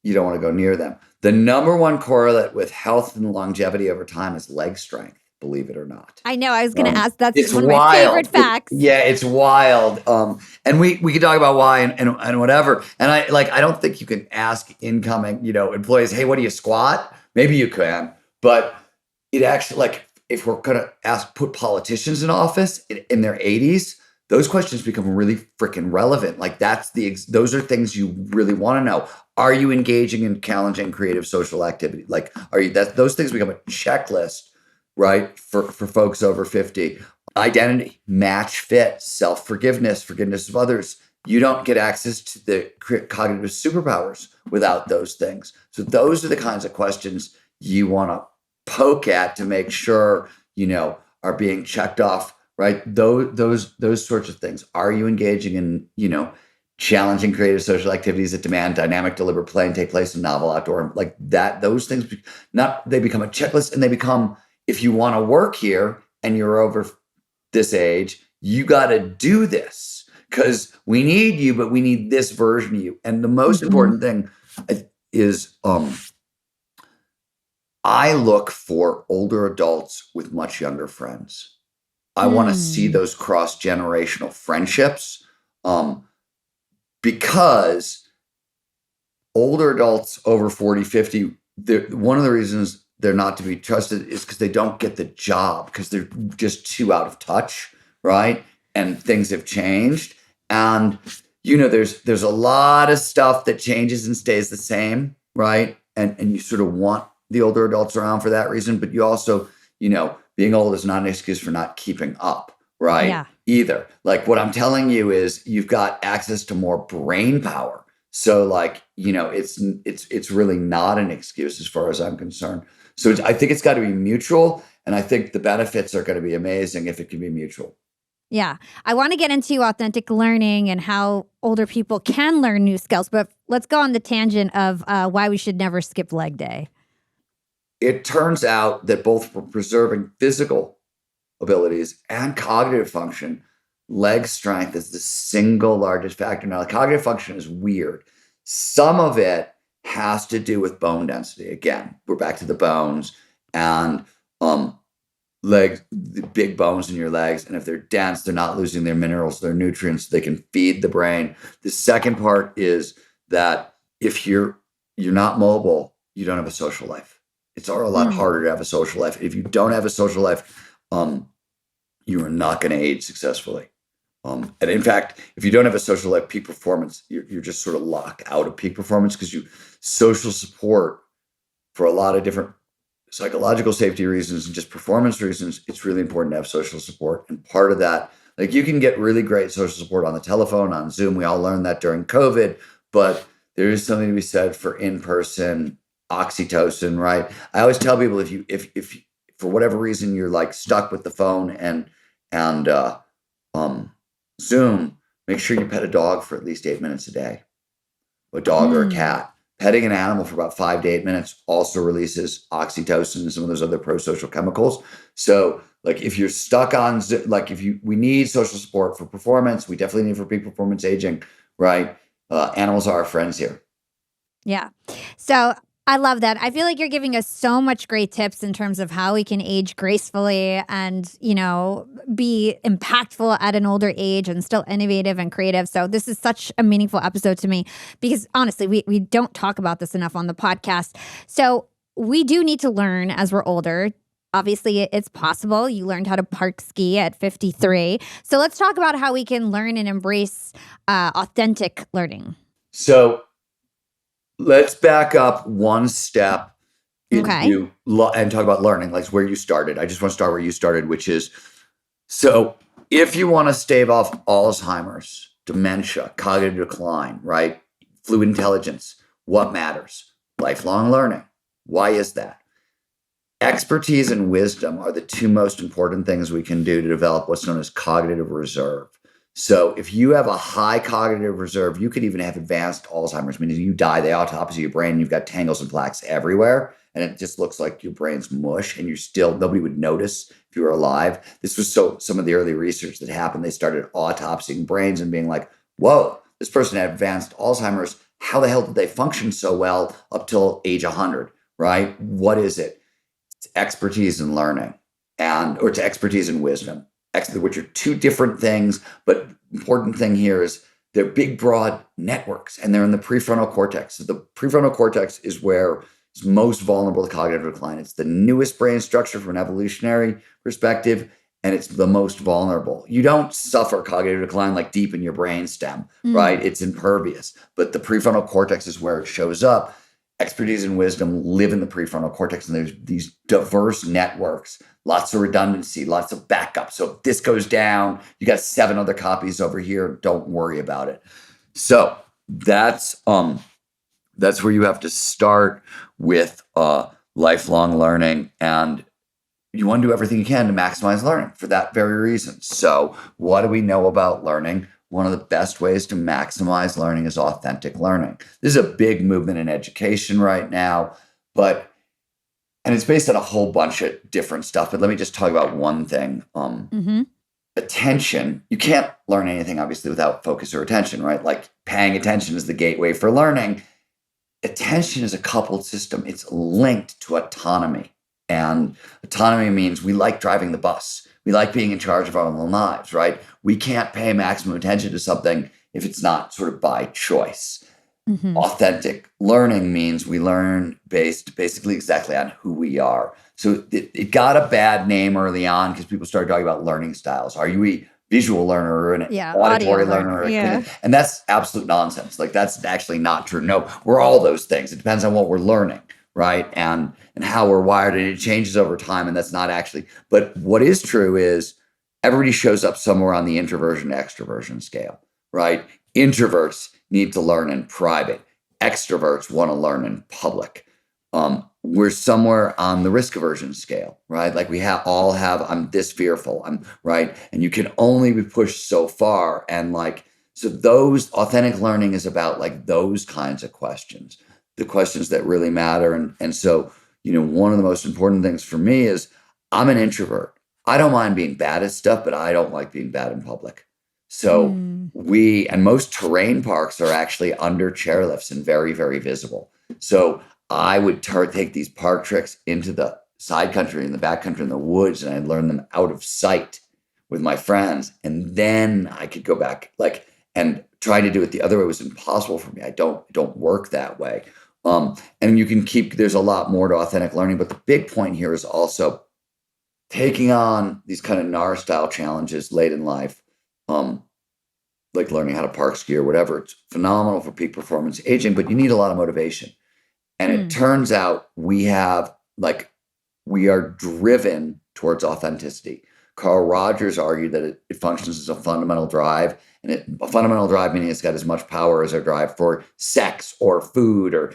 you don't want to go near them. The number one correlate with health and longevity over time is leg strength, believe it or not. I know. I was going to ask. That's It's one of wild. my favorite facts. It's wild. And we could talk about why and whatever. And I don't think you can ask incoming, employees, hey, what do you squat? Maybe you can, but it actually, like, if we're gonna put politicians in office in their 80s, those questions become really freaking relevant. Like those are things you really want to know. Are you engaging in challenging creative social activity? Like, those things become a checklist, right? For folks over 50. Identity, match, fit, self-forgiveness, forgiveness of others. You don't get access to the cognitive superpowers without those things. So those are the kinds of questions you want to poke at to make sure, are being checked off, right? Those sorts of things. Are you engaging in, challenging creative social activities that demand dynamic, deliberate play and take place in novel, outdoor, like that? Those things, they become a checklist, and they become, if you want to work here and you're over this age, you got to do this because we need you, but we need this version of you. And the most important thing is, I look for older adults with much younger friends. I want to see those cross-generational friendships, because older adults over 40, 50, one of the reasons they're not to be trusted is because they don't get the job, because they're just too out of touch, right? And things have changed. And, there's a lot of stuff that changes and stays the same, right? And you sort of want the older adults around for that reason, but you also, being old is not an excuse for not keeping up, right? Yeah. Either. Like, what I'm telling you is you've got access to more brain power. So like, it's really not an excuse as far as I'm concerned. So I think it's got to be mutual. And I think the benefits are going to be amazing if it can be mutual. Yeah. I want to get into authentic learning and how older people can learn new skills, but let's go on the tangent of why we should never skip leg day. It turns out that both for preserving physical abilities and cognitive function, leg strength is the single largest factor. Now, the cognitive function is weird. Some of it has to do with bone density. Again, we're back to the bones and legs, the big bones in your legs. And if they're dense, they're not losing their minerals, their nutrients, they can feed the brain. The second part is that if you're not mobile, you don't have a social life. It's a lot harder to have a social life. If you don't have a social life, you are not going to age successfully. And in fact, if you don't have a social life, peak performance, you're just sort of locked out of peak performance, because social support, for a lot of different psychological safety reasons and just performance reasons, it's really important to have social support. And part of that, like, you can get really great social support on the telephone, on Zoom. We all learned that during COVID, but there is something to be said for in-person oxytocin, right? I always tell people, if for whatever reason you're like stuck with the phone and Zoom, make sure you pet a dog for at least 8 minutes a day, a dog or a cat. Petting an animal for about 5 to 8 minutes also releases oxytocin and some of those other pro-social chemicals. So, like, if you're stuck on, like, we need social support for performance, we definitely need for peak performance aging, right? Animals are our friends here. Yeah. So I love that. I feel like you're giving us so much great tips in terms of how we can age gracefully and, be impactful at an older age and still innovative and creative. So this is such a meaningful episode to me because honestly, we don't talk about this enough on the podcast. So we do need to learn as we're older. Obviously, it's possible. You learned how to park ski at 53. So let's talk about how we can learn and embrace authentic learning. So let's back up one step Okay. into and talk about learning, like where you started. I just want to start where you started, which is so if you want to stave off Alzheimer's, dementia, cognitive decline, right? Fluid intelligence, what matters? Lifelong learning. Why is that? Expertise and wisdom are the two most important things we can do to develop what's known as cognitive reserve. So if you have a high cognitive reserve, you could even have advanced Alzheimer's, meaning you die, they autopsy your brain, you've got tangles and plaques everywhere, and it just looks like your brain's mush, and you're still, nobody would notice if you were alive. This was some of the early research that happened. They started autopsying brains and being like, whoa, this person had advanced Alzheimer's. How the hell did they function so well up till age 100, right? What is it? It's expertise and learning, or it's expertise and wisdom, which are two different things. But important thing here is they're big, broad networks, and they're in the prefrontal cortex. So the prefrontal cortex is where it's most vulnerable to cognitive decline. It's the newest brain structure from an evolutionary perspective, and it's the most vulnerable. You don't suffer cognitive decline like deep in your brain stem, right? It's impervious, but the prefrontal cortex is where it shows up. Expertise and wisdom live in the prefrontal cortex, and there's these diverse networks, lots of redundancy, lots of backup. So if this goes down, you got 7 other copies over here. Don't worry about it. So that's where you have to start with lifelong learning, and you want to do everything you can to maximize learning for that very reason. So what do we know about learning? One of the best ways to maximize learning is authentic learning. This is a big movement in education right now, and it's based on a whole bunch of different stuff. But let me just talk about one thing. Attention. You can't learn anything, obviously, without focus or attention, right? Like paying attention is the gateway for learning. Attention is a coupled system. It's linked to autonomy. And autonomy means we like driving the bus. We like being in charge of our own lives, right? We can't pay maximum attention to something if it's not sort of by choice. Authentic learning means we learn based basically exactly on who we are. So it got a bad name early on because people started talking about learning styles. Are you a visual learner or an auditory learner? And that's absolute nonsense. Like that's actually not true. No, we're all those things. It depends on what we're learning, right? And how we're wired, and it changes over time, and that's not actually. But what is true is everybody shows up somewhere on the introversion extroversion scale, right? Introverts need to learn in private. Extroverts want to learn in public. We're somewhere on the risk aversion scale, right? Like we all have, I'm this fearful, I'm right. And you can only be pushed so far. And so those authentic learning is about like those kinds of questions, the questions that really matter. And so, one of the most important things for me is I'm an introvert. I don't mind being bad at stuff, but I don't like being bad in public. So and most terrain parks are actually under chairlifts and very, very visible. So I would take these park tricks into the side country, in the back country, in the woods, and I'd learn them out of sight with my friends. And then I could go back and try to do it the other way was impossible for me. I don't work that way. And you can there's a lot more to authentic learning, but the big point here is also taking on these kind of NAR style challenges late in life, like learning how to park ski or whatever. It's phenomenal for peak performance aging, but you need a lot of motivation. And it turns out we are driven towards authenticity. Carl Rogers argued that it functions as a fundamental drive, and a fundamental drive meaning it's got as much power as our drive for sex or food or,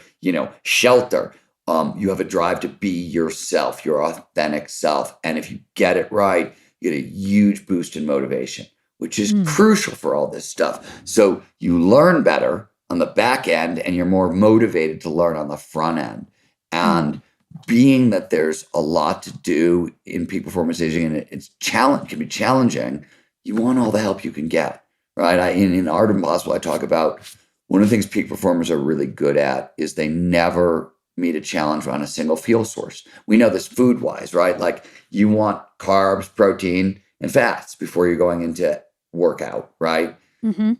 shelter. You have a drive to be yourself, your authentic self. And if you get it right, you get a huge boost in motivation, which is crucial for all this stuff. So you learn better on the back end and you're more motivated to learn on the front end. And being that there's a lot to do in peak performance aging and can be challenging, you want all the help you can get, right? In Art Impossible, I talk about one of the things peak performers are really good at is they never meet a challenge on a single fuel source. We know this food-wise, right? Like you want carbs, protein, and fats before you're going into workout, right? Same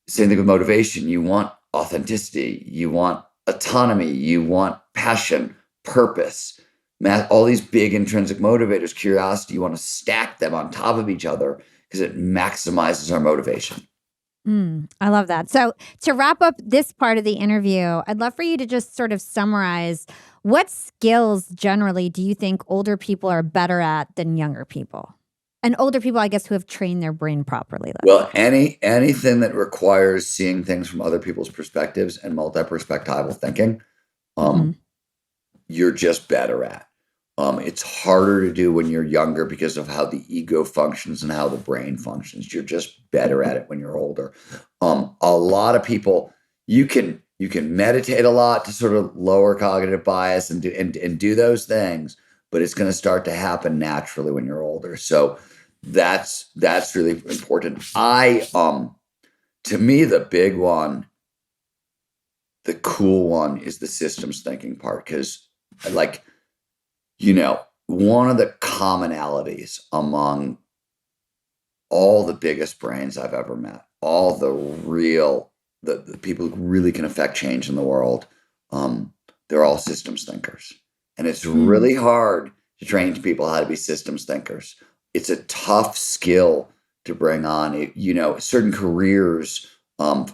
thing with motivation. You want authenticity. You want autonomy. You want passion, purpose, all these big intrinsic motivators, curiosity. You want to stack them on top of each other because it maximizes our motivation. I love that. So to wrap up this part of the interview, I'd love for you to just sort of summarize what skills generally do you think older people are better at than younger people? And older people, I guess, who have trained their brain properly, let's Well, say. anything that requires seeing things from other people's perspectives and multi-perspectival thinking, Hmm. um, you're just better at. It's harder to do when you're younger because of how the ego functions and how the brain functions. You're just better at it when you're older. A lot of people, you can meditate a lot to sort of lower cognitive bias and do those things, but it's going to start to happen naturally when you're older. So that's really important. To me, the big one, the cool one is the systems thinking part because like one of the commonalities among all the biggest brains I've ever met, all the people who really can affect change in the world, they're all systems thinkers. And it's Mm. really hard to train people how to be systems thinkers. It's a tough skill to bring on. Certain careers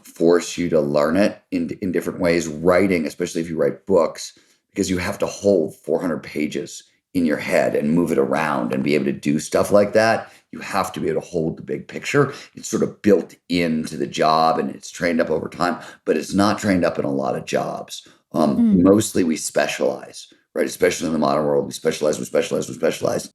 force you to learn it in different ways. Writing, especially if you write books, because you have to hold 400 pages in your head and move it around and be able to do stuff like that. You have to be able to hold the big picture. It's sort of built into the job and it's trained up over time, but it's not trained up in a lot of jobs. Mm. Mostly we specialize, right? Especially in the modern world, we specialize, we specialize, we specialize.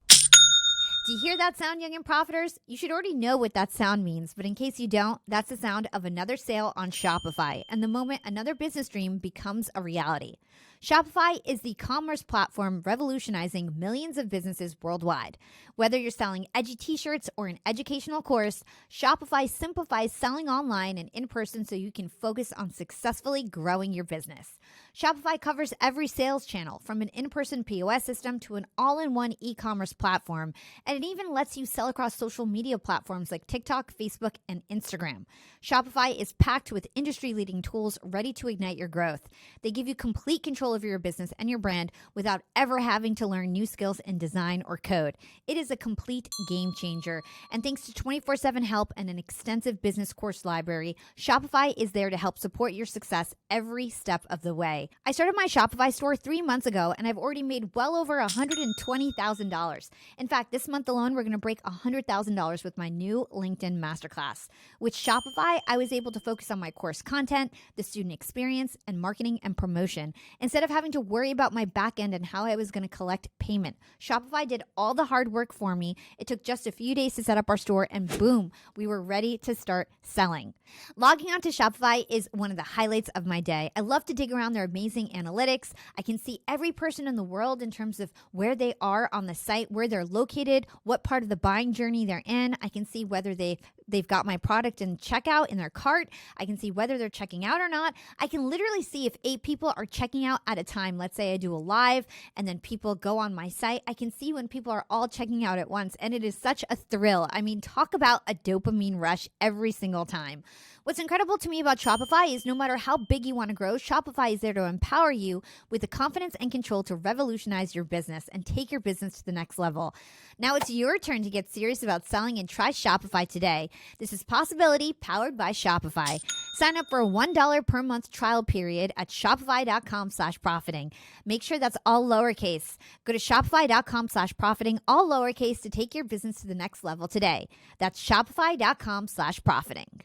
Do you hear that sound, young and profiters? You should already know what that sound means, but in case you don't, that's the sound of another sale on Shopify and the moment another business dream becomes a reality. Shopify is the commerce platform revolutionizing millions of businesses worldwide. Whether you're selling edgy t-shirts or an educational course, Shopify simplifies selling online and in person so you can focus on successfully growing your business. Shopify covers every sales channel, from an in-person POS system to an all-in-one e-commerce platform, and it even lets you sell across social media platforms like TikTok, Facebook, and Instagram. Shopify is packed with industry-leading tools ready to ignite your growth. They give you complete control over your business and your brand without ever having to learn new skills in design or code. It is a complete game changer. And thanks to 24/7 help and an extensive business course library, Shopify is there to help support your success every step of the way. I started my Shopify store 3 months ago, and I've already made well over $120,000. In fact, this month alone, we're going to break $100,000 with my new LinkedIn Masterclass. With Shopify, I was able to focus on my course content, the student experience, and marketing and promotion, instead of having to worry about my back end and how I was going to collect payment. Shopify did all the hard work for me. It took just a few days to set up our store, and boom, we were ready to start selling. Logging onto Shopify is one of the highlights of my day. I love to dig around their amazing analytics. I can see every person in the world in terms of where they are on the site, where they're located, what part of the buying journey they're in. I can see whether they've got my product in checkout in their cart. I can see whether they're checking out or not. I can literally see if 8 people are checking out at a time. Let's say I do a live and then people go on my site. I can see when people are all checking out at once, and it is such a thrill. I mean, talk about a dopamine rush every single time. What's incredible to me about Shopify is no matter how big you want to grow, Shopify is there to empower you with the confidence and control to revolutionize your business and take your business to the next level. Now it's your turn to get serious about selling and try Shopify today. This is Possibility powered by Shopify. Sign up for a $1 per month trial period at shopify.com/profiting. Make sure that's all lowercase. Go to shopify.com/profiting, all lowercase, to take your business to the next level today. That's shopify.com/profiting.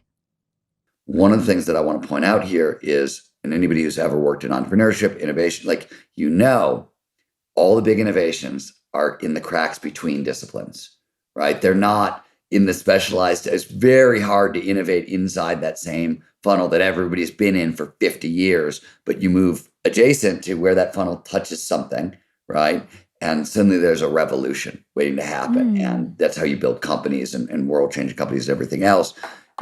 One of the things that I want to point out here is, and anybody who's ever worked in entrepreneurship, innovation, all the big innovations are in the cracks between disciplines, right? They're not in the specialized. It's very hard to innovate inside that same funnel that everybody's been in for 50 years, but you move adjacent to where that funnel touches something, right? And suddenly there's a revolution waiting to happen. And that's how you build companies and world-changing companies and everything else.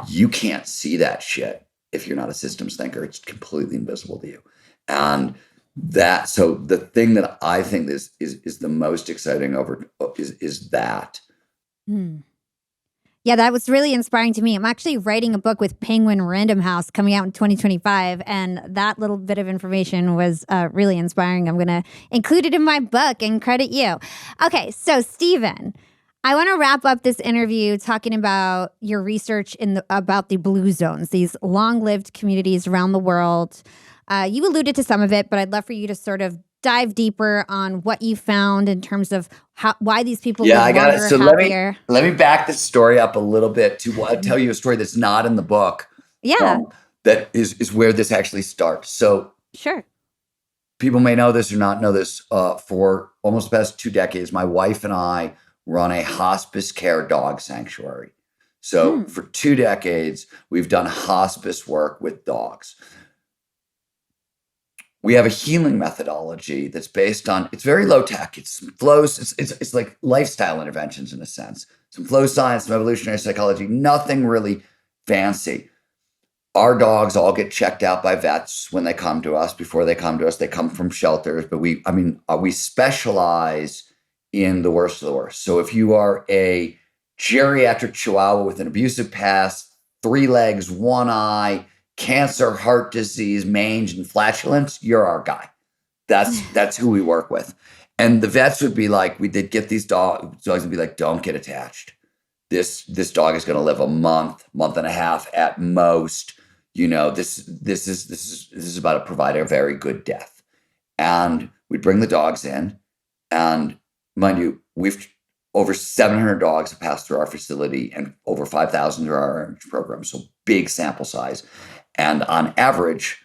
You can't see that shit if you're not a systems thinker. It's completely invisible to you. And so the thing that I think is the most exciting is that. Hmm. Yeah, that was really inspiring to me. I'm actually writing a book with Penguin Random House coming out in 2025, and that little bit of information was really inspiring. I'm going to include it in my book and credit you. Okay, so Steven, I want to wrap up this interview talking about your research about the blue zones, these long-lived communities around the world. You alluded to some of it, but I'd love for you to sort of dive deeper on what you found in terms of why these people Yeah, live I got it. longer, So happier. let me back this story up a little bit to tell you a story that's not in the book. Yeah, That is where this actually starts. So sure. people may know this or not know this. For almost the past 2 decades, my wife and I run a hospice care dog sanctuary. So Mm. for 2 decades, we've done hospice work with dogs. We have a healing methodology that's based on, it's very low tech. It's flows, it's like lifestyle interventions in a sense. Some flow science, some evolutionary psychology, nothing really fancy. Our dogs all get checked out by vets when they come to us. Before they come to us, they come from shelters, but we specialize in the worst of the worst. So if you are a geriatric Chihuahua with an abusive past, 3 legs, 1 eye, cancer, heart disease, mange, and flatulence, you're our guy. That's who we work with. And the vets would be like, we did get these dogs would be like, don't get attached. This dog is going to live a month and a half at most. This is about to provide a very good death. And we'd bring the dogs in, and mind you, we've over 700 dogs have passed through our facility and over 5,000 through our program. So big sample size. And on average,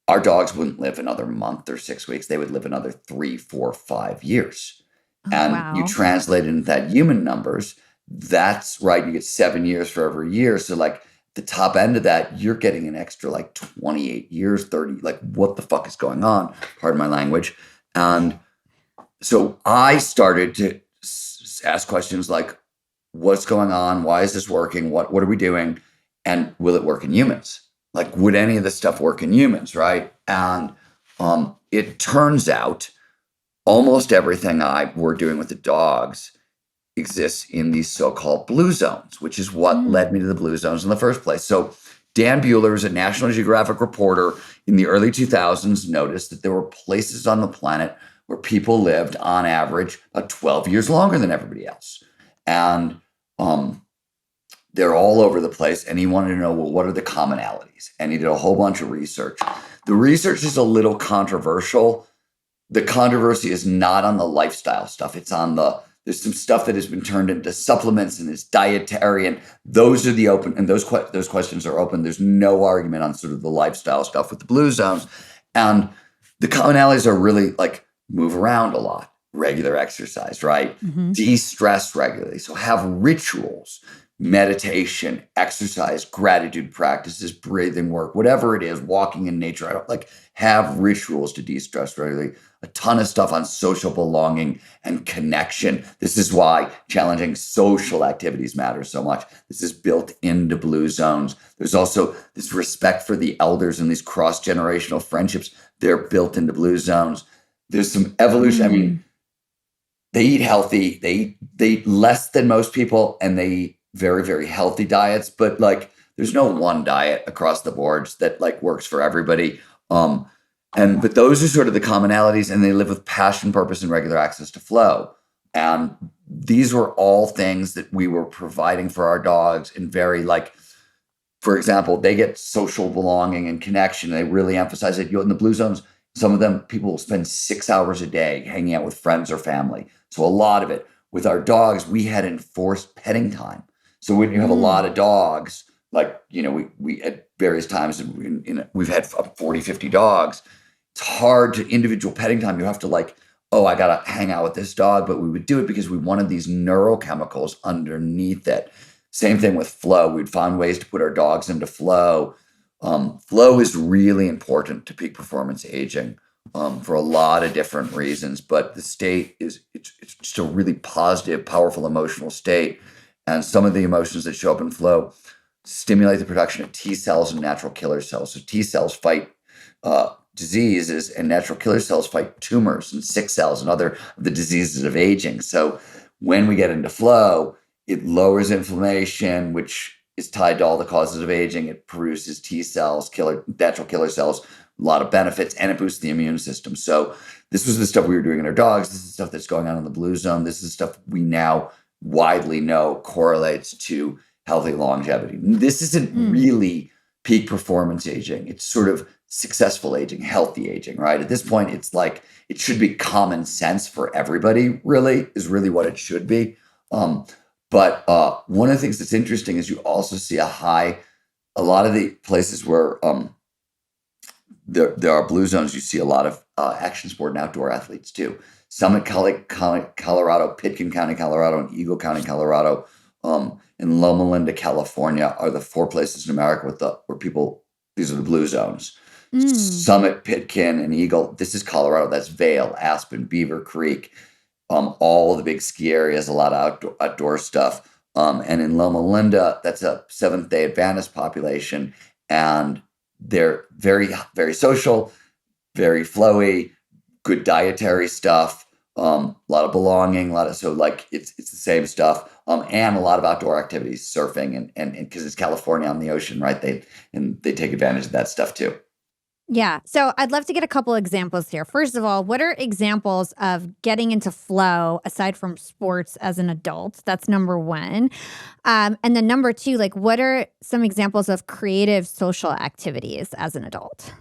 our dogs wouldn't live another month or 6 weeks. They would live another 3, 4, 5 years. Oh, And you wow. translate it into that human numbers, that's right. You get 7 years for every year. So like the top end of that, you're getting an extra like 28 years, 30. Like, what the fuck is going on? Pardon my language. And so I started to ask questions like, what's going on? Why is this working? What are we doing? And will it work in humans? Like, would any of this stuff work in humans, right? And it turns out almost everything we're doing with the dogs exists in these so-called blue zones, which is what led me to the blue zones in the first place. So Dan Bueller, was a National Geographic reporter in the early 2000s, noticed that there were places on the planet where people lived on average about 12 years longer than everybody else. And they're all over the place. And he wanted to know, well, what are the commonalities? And he did a whole bunch of research. The research is a little controversial. The controversy is not on the lifestyle stuff. It's on there's some stuff that has been turned into supplements and is dietary. And those are the open, and those questions are open. There's no argument on sort of the lifestyle stuff with the blue zones. And the commonalities are really like move around a lot, regular exercise, right? Mm-hmm. De-stress regularly. So have rituals, meditation, exercise, gratitude practices, breathing work, whatever it is, walking in nature. I don't like have rituals to de-stress regularly. A ton of stuff on social belonging and connection. This is why challenging social activities matter so much. This is built into blue zones. There's also this respect for the elders and these cross-generational friendships. They're built into blue zones. There's some evolution. I mean, they eat healthy. They eat less than most people, and they eat very, very healthy diets. But like, there's no one diet across the boards that like works for everybody. But those are sort of the commonalities, and they live with passion, purpose, and regular access to flow. And these were all things that we were providing for our dogs in very like, for example, they get social belonging and connection. They really emphasize it. In the blue zones, some of them, people will spend 6 hours a day hanging out with friends or family. So a lot of it. With our dogs, we had enforced petting time. So when you have a lot of dogs, like, we at various times, we've had 40, 50 dogs. It's hard to individual petting time. You have to like, oh, I got to hang out with this dog. But we would do it because we wanted these neurochemicals underneath it. Same thing with flow. We'd find ways to put our dogs into flow. Flow is really important to peak performance aging for a lot of different reasons. But the state it's just a really positive, powerful emotional state. And some of the emotions that show up in flow stimulate the production of T cells and natural killer cells. So T cells fight diseases, and natural killer cells fight tumors and sick cells and other of the diseases of aging. So when we get into flow, it lowers inflammation, which is tied to all the causes of aging. It produces T cells, natural killer cells, a lot of benefits, and it boosts the immune system. So this was the stuff we were doing in our dogs. This is stuff that's going on in the blue zone. This is stuff we now widely know correlates to healthy longevity. This isn't really peak performance aging. It's sort of successful aging, healthy aging, right? At this point, it's like it should be common sense for everybody, really, is really what it should be. But one of the things that's interesting is you also see a lot of the places where there are blue zones, you see a lot of action sport and outdoor athletes too. Summit, Colorado, Pitkin County, Colorado, and Eagle County, Colorado, and Loma Linda, California are the 4 places in America where people, these are the blue zones. Summit, Pitkin, and Eagle. This is Colorado. That's Vail, Aspen, Beaver Creek, all the big ski areas, a lot of outdoor stuff. And in Loma Linda, that's a Seventh-day Adventist population, and they're very, very social, very flowy, good dietary stuff, a lot of belonging, it's the same stuff, and a lot of outdoor activities, surfing, and because it's California on the ocean, right? They take advantage of that stuff too. Yeah. So I'd love to get a couple examples here. First of all, what are examples of getting into flow aside from sports as an adult? That's number one. And then number two, what are some examples of creative social activities as an adult?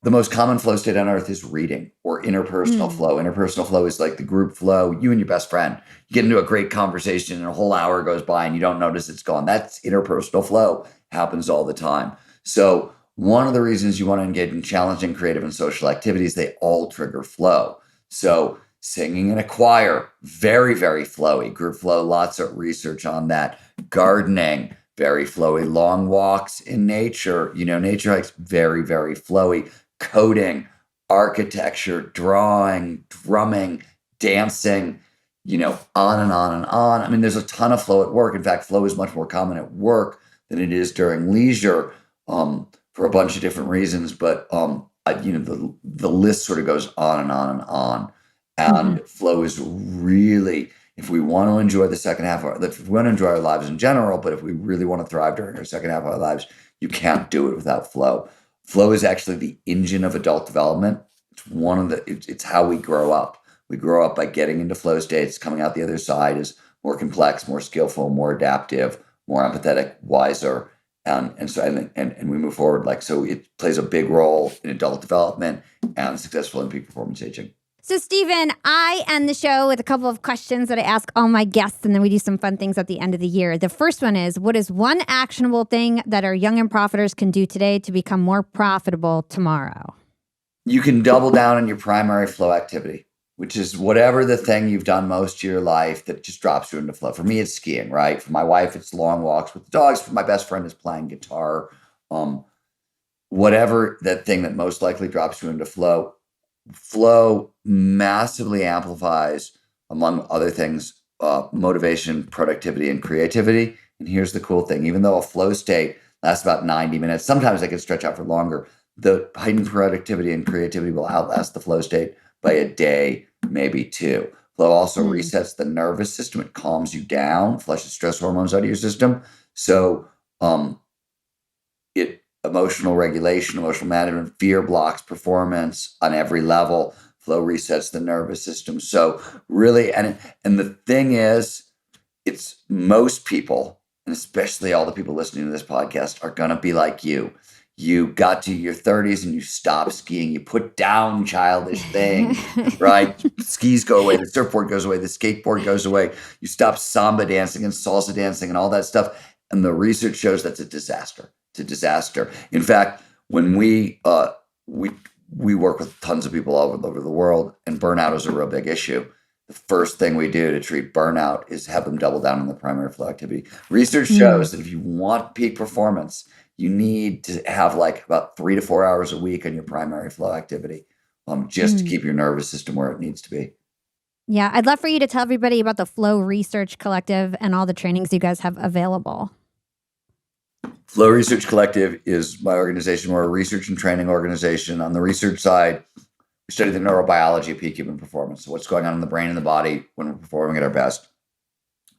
The most common flow state on earth is reading or interpersonal flow. Interpersonal flow is like the group flow, you and your best friend. You get into a great conversation and a whole hour goes by and you don't notice it's gone. That's interpersonal flow. Happens all the time. So one of the reasons you want to engage in challenging, creative, and social activities, they all trigger flow. So singing in a choir, very, very flowy. Group flow, lots of research on that. Gardening, very flowy. Long walks in nature, nature hikes, very, very flowy. Coding, architecture, drawing, drumming, dancing, on and on and on. I mean, there's a ton of flow at work. In fact, flow is much more common at work than it is during leisure. For a bunch of different reasons, but the list sort of goes on and on and on. And flow is really, if we want to enjoy the second half if we want to enjoy our lives in general, but if we really want to thrive during our second half of our lives, you can't do it without flow. Flow is actually the engine of adult development. It's how we grow up. We grow up by getting into flow states, coming out the other side is more complex, more skillful, more adaptive, more empathetic, wiser. And we move forward. So it plays a big role in adult development and successful in peak performance aging. So, Steven, I end the show with a couple of questions that I ask all my guests, and then we do some fun things at the end of the year. The first one is, what is one actionable thing that our young and profiters can do today to become more profitable tomorrow? You can double down on your primary flow activity, which is whatever the thing you've done most of your life that just drops you into flow. For me, it's skiing, right? For my wife, it's long walks with the dogs. For my best friend, it's playing guitar. Whatever that thing that most likely drops you into flow. Flow massively amplifies, among other things, motivation, productivity, and creativity. And here's the cool thing. Even though a flow state lasts about 90 minutes, sometimes it can stretch out for longer, the heightened productivity and creativity will outlast the flow state by a day, maybe 2. Flow also resets the nervous system. It calms you down, flushes stress hormones out of your system. So emotional regulation, emotional management, fear blocks performance on every level. Flow resets the nervous system. So really, and the thing is, it's most people, and especially all the people listening to this podcast, are going to be like you. You got to your 30s and you stop skiing. You put down childish things, right? Skis go away. The surfboard goes away. The skateboard goes away. You stop samba dancing and salsa dancing and all that stuff. And the research shows that's a disaster. It's a disaster. In fact, when we work with tons of people all over the world, and burnout is a real big issue. The first thing we do to treat burnout is have them double down on the primary flow activity. Research shows that if you want peak performance, you need to have about 3 to 4 hours a week on your primary flow activity, just to keep your nervous system where it needs to be. Yeah, I'd love for you to tell everybody about the Flow Research Collective and all the trainings you guys have available. Flow Research Collective is my organization. We're a research and training organization. On the research side, we study the neurobiology of peak human performance. So what's going on in the brain and the body when we're performing at our best.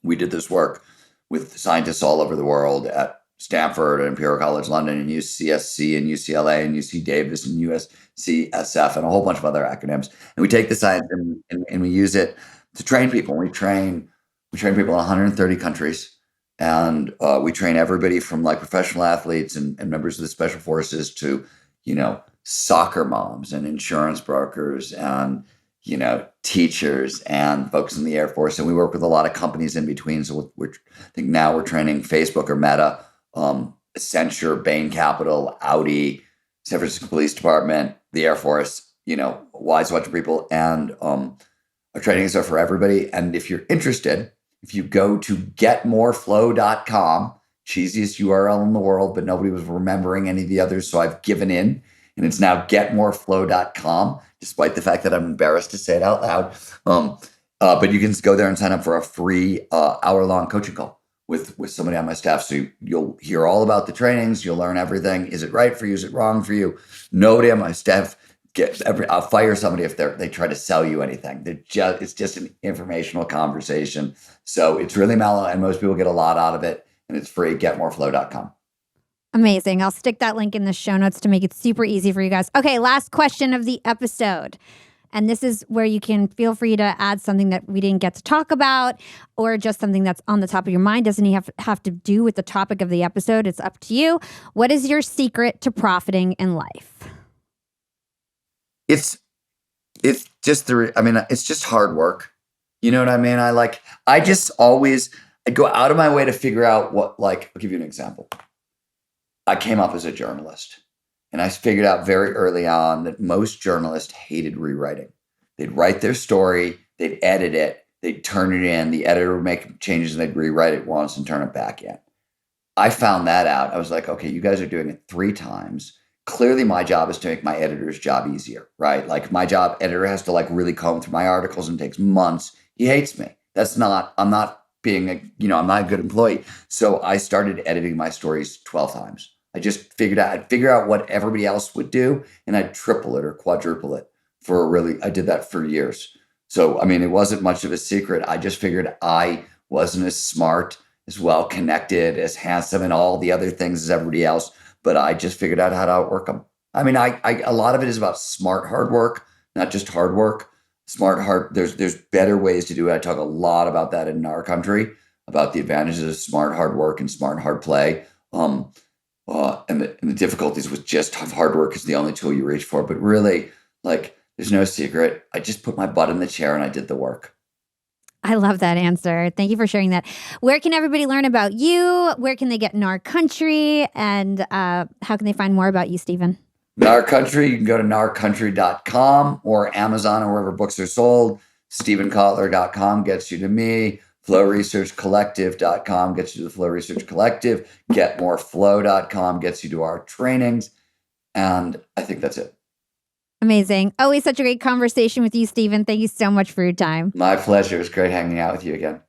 We did this work with scientists all over the world at Stanford and Imperial College London and UCSC and UCLA and UC Davis and USCSF and a whole bunch of other acronyms. And we take the science and we use it to train people. We train We train people in 130 countries. And we train everybody from like professional athletes and members of the special forces to, soccer moms and insurance brokers and, teachers and folks in the Air Force. And we work with a lot of companies in between. So I think now we're training Facebook or Meta, Accenture, Bain Capital, Audi, San Francisco Police Department, the Air Force, a wide bunch of people. And our trainings are for everybody. And if you're interested, if you go to getmoreflow.com, cheesiest URL in the world, but nobody was remembering any of the others, so I've given in. And it's now getmoreflow.com, despite the fact that I'm embarrassed to say it out loud. But you can go there and sign up for a free hour-long coaching call with somebody on my staff. So you'll hear all about the trainings. You'll learn everything. Is it right for you? Is it wrong for you? Nobody on my staff I'll fire somebody if they try to sell you anything. It's just an informational conversation. So it's really mellow and most people get a lot out of it. And it's free, getmoreflow.com. Amazing. I'll stick that link in the show notes to make it super easy for you guys. Okay, last question of the episode. And this is where you can feel free to add something that we didn't get to talk about or just something that's on the top of your mind. Doesn't have to do with the topic of the episode. It's up to you. What is your secret to profiting in life? It's just it's just hard work. You know what I mean? I go out of my way to figure out I'll give you an example. I came up as a journalist and I figured out very early on that most journalists hated rewriting. They'd write their story, they'd edit it, they'd turn it in, the editor would make changes and they'd rewrite it once and turn it back in. I found that out. I was like, okay, you guys are doing it 3 times. Clearly my job is to make my editor's job easier, right? Like my job, editor has to really comb through my articles and takes months. He hates me. I'm not being I'm not a good employee. So I started editing my stories 12 times. I just I'd figure out what everybody else would do and I'd triple it or quadruple it I did that for years. So, it wasn't much of a secret. I just figured I wasn't as smart, as well connected, as handsome and all the other things as everybody else. But I just figured out how to outwork them. A lot of it is about smart hard work, not just hard work. There's better ways to do it. I talk a lot about that in our country, about the advantages of smart hard work and smart hard play. And the difficulties with just hard work is the only tool you reach for. But really, there's no secret. I just put my butt in the chair and I did the work. I love that answer. Thank you for sharing that. Where can everybody learn about you? Where can they get NAR Country? And how can they find more about you, Steven? NAR Country, you can go to narcountry.com or Amazon or wherever books are sold. StevenKotler.com gets you to me. FlowResearchCollective.com gets you to the Flow Research Collective. GetMoreFlow.com gets you to our trainings. And I think that's it. Amazing. Always such a great conversation with you, Steven. Thank you so much for your time. My pleasure. It was great hanging out with you again.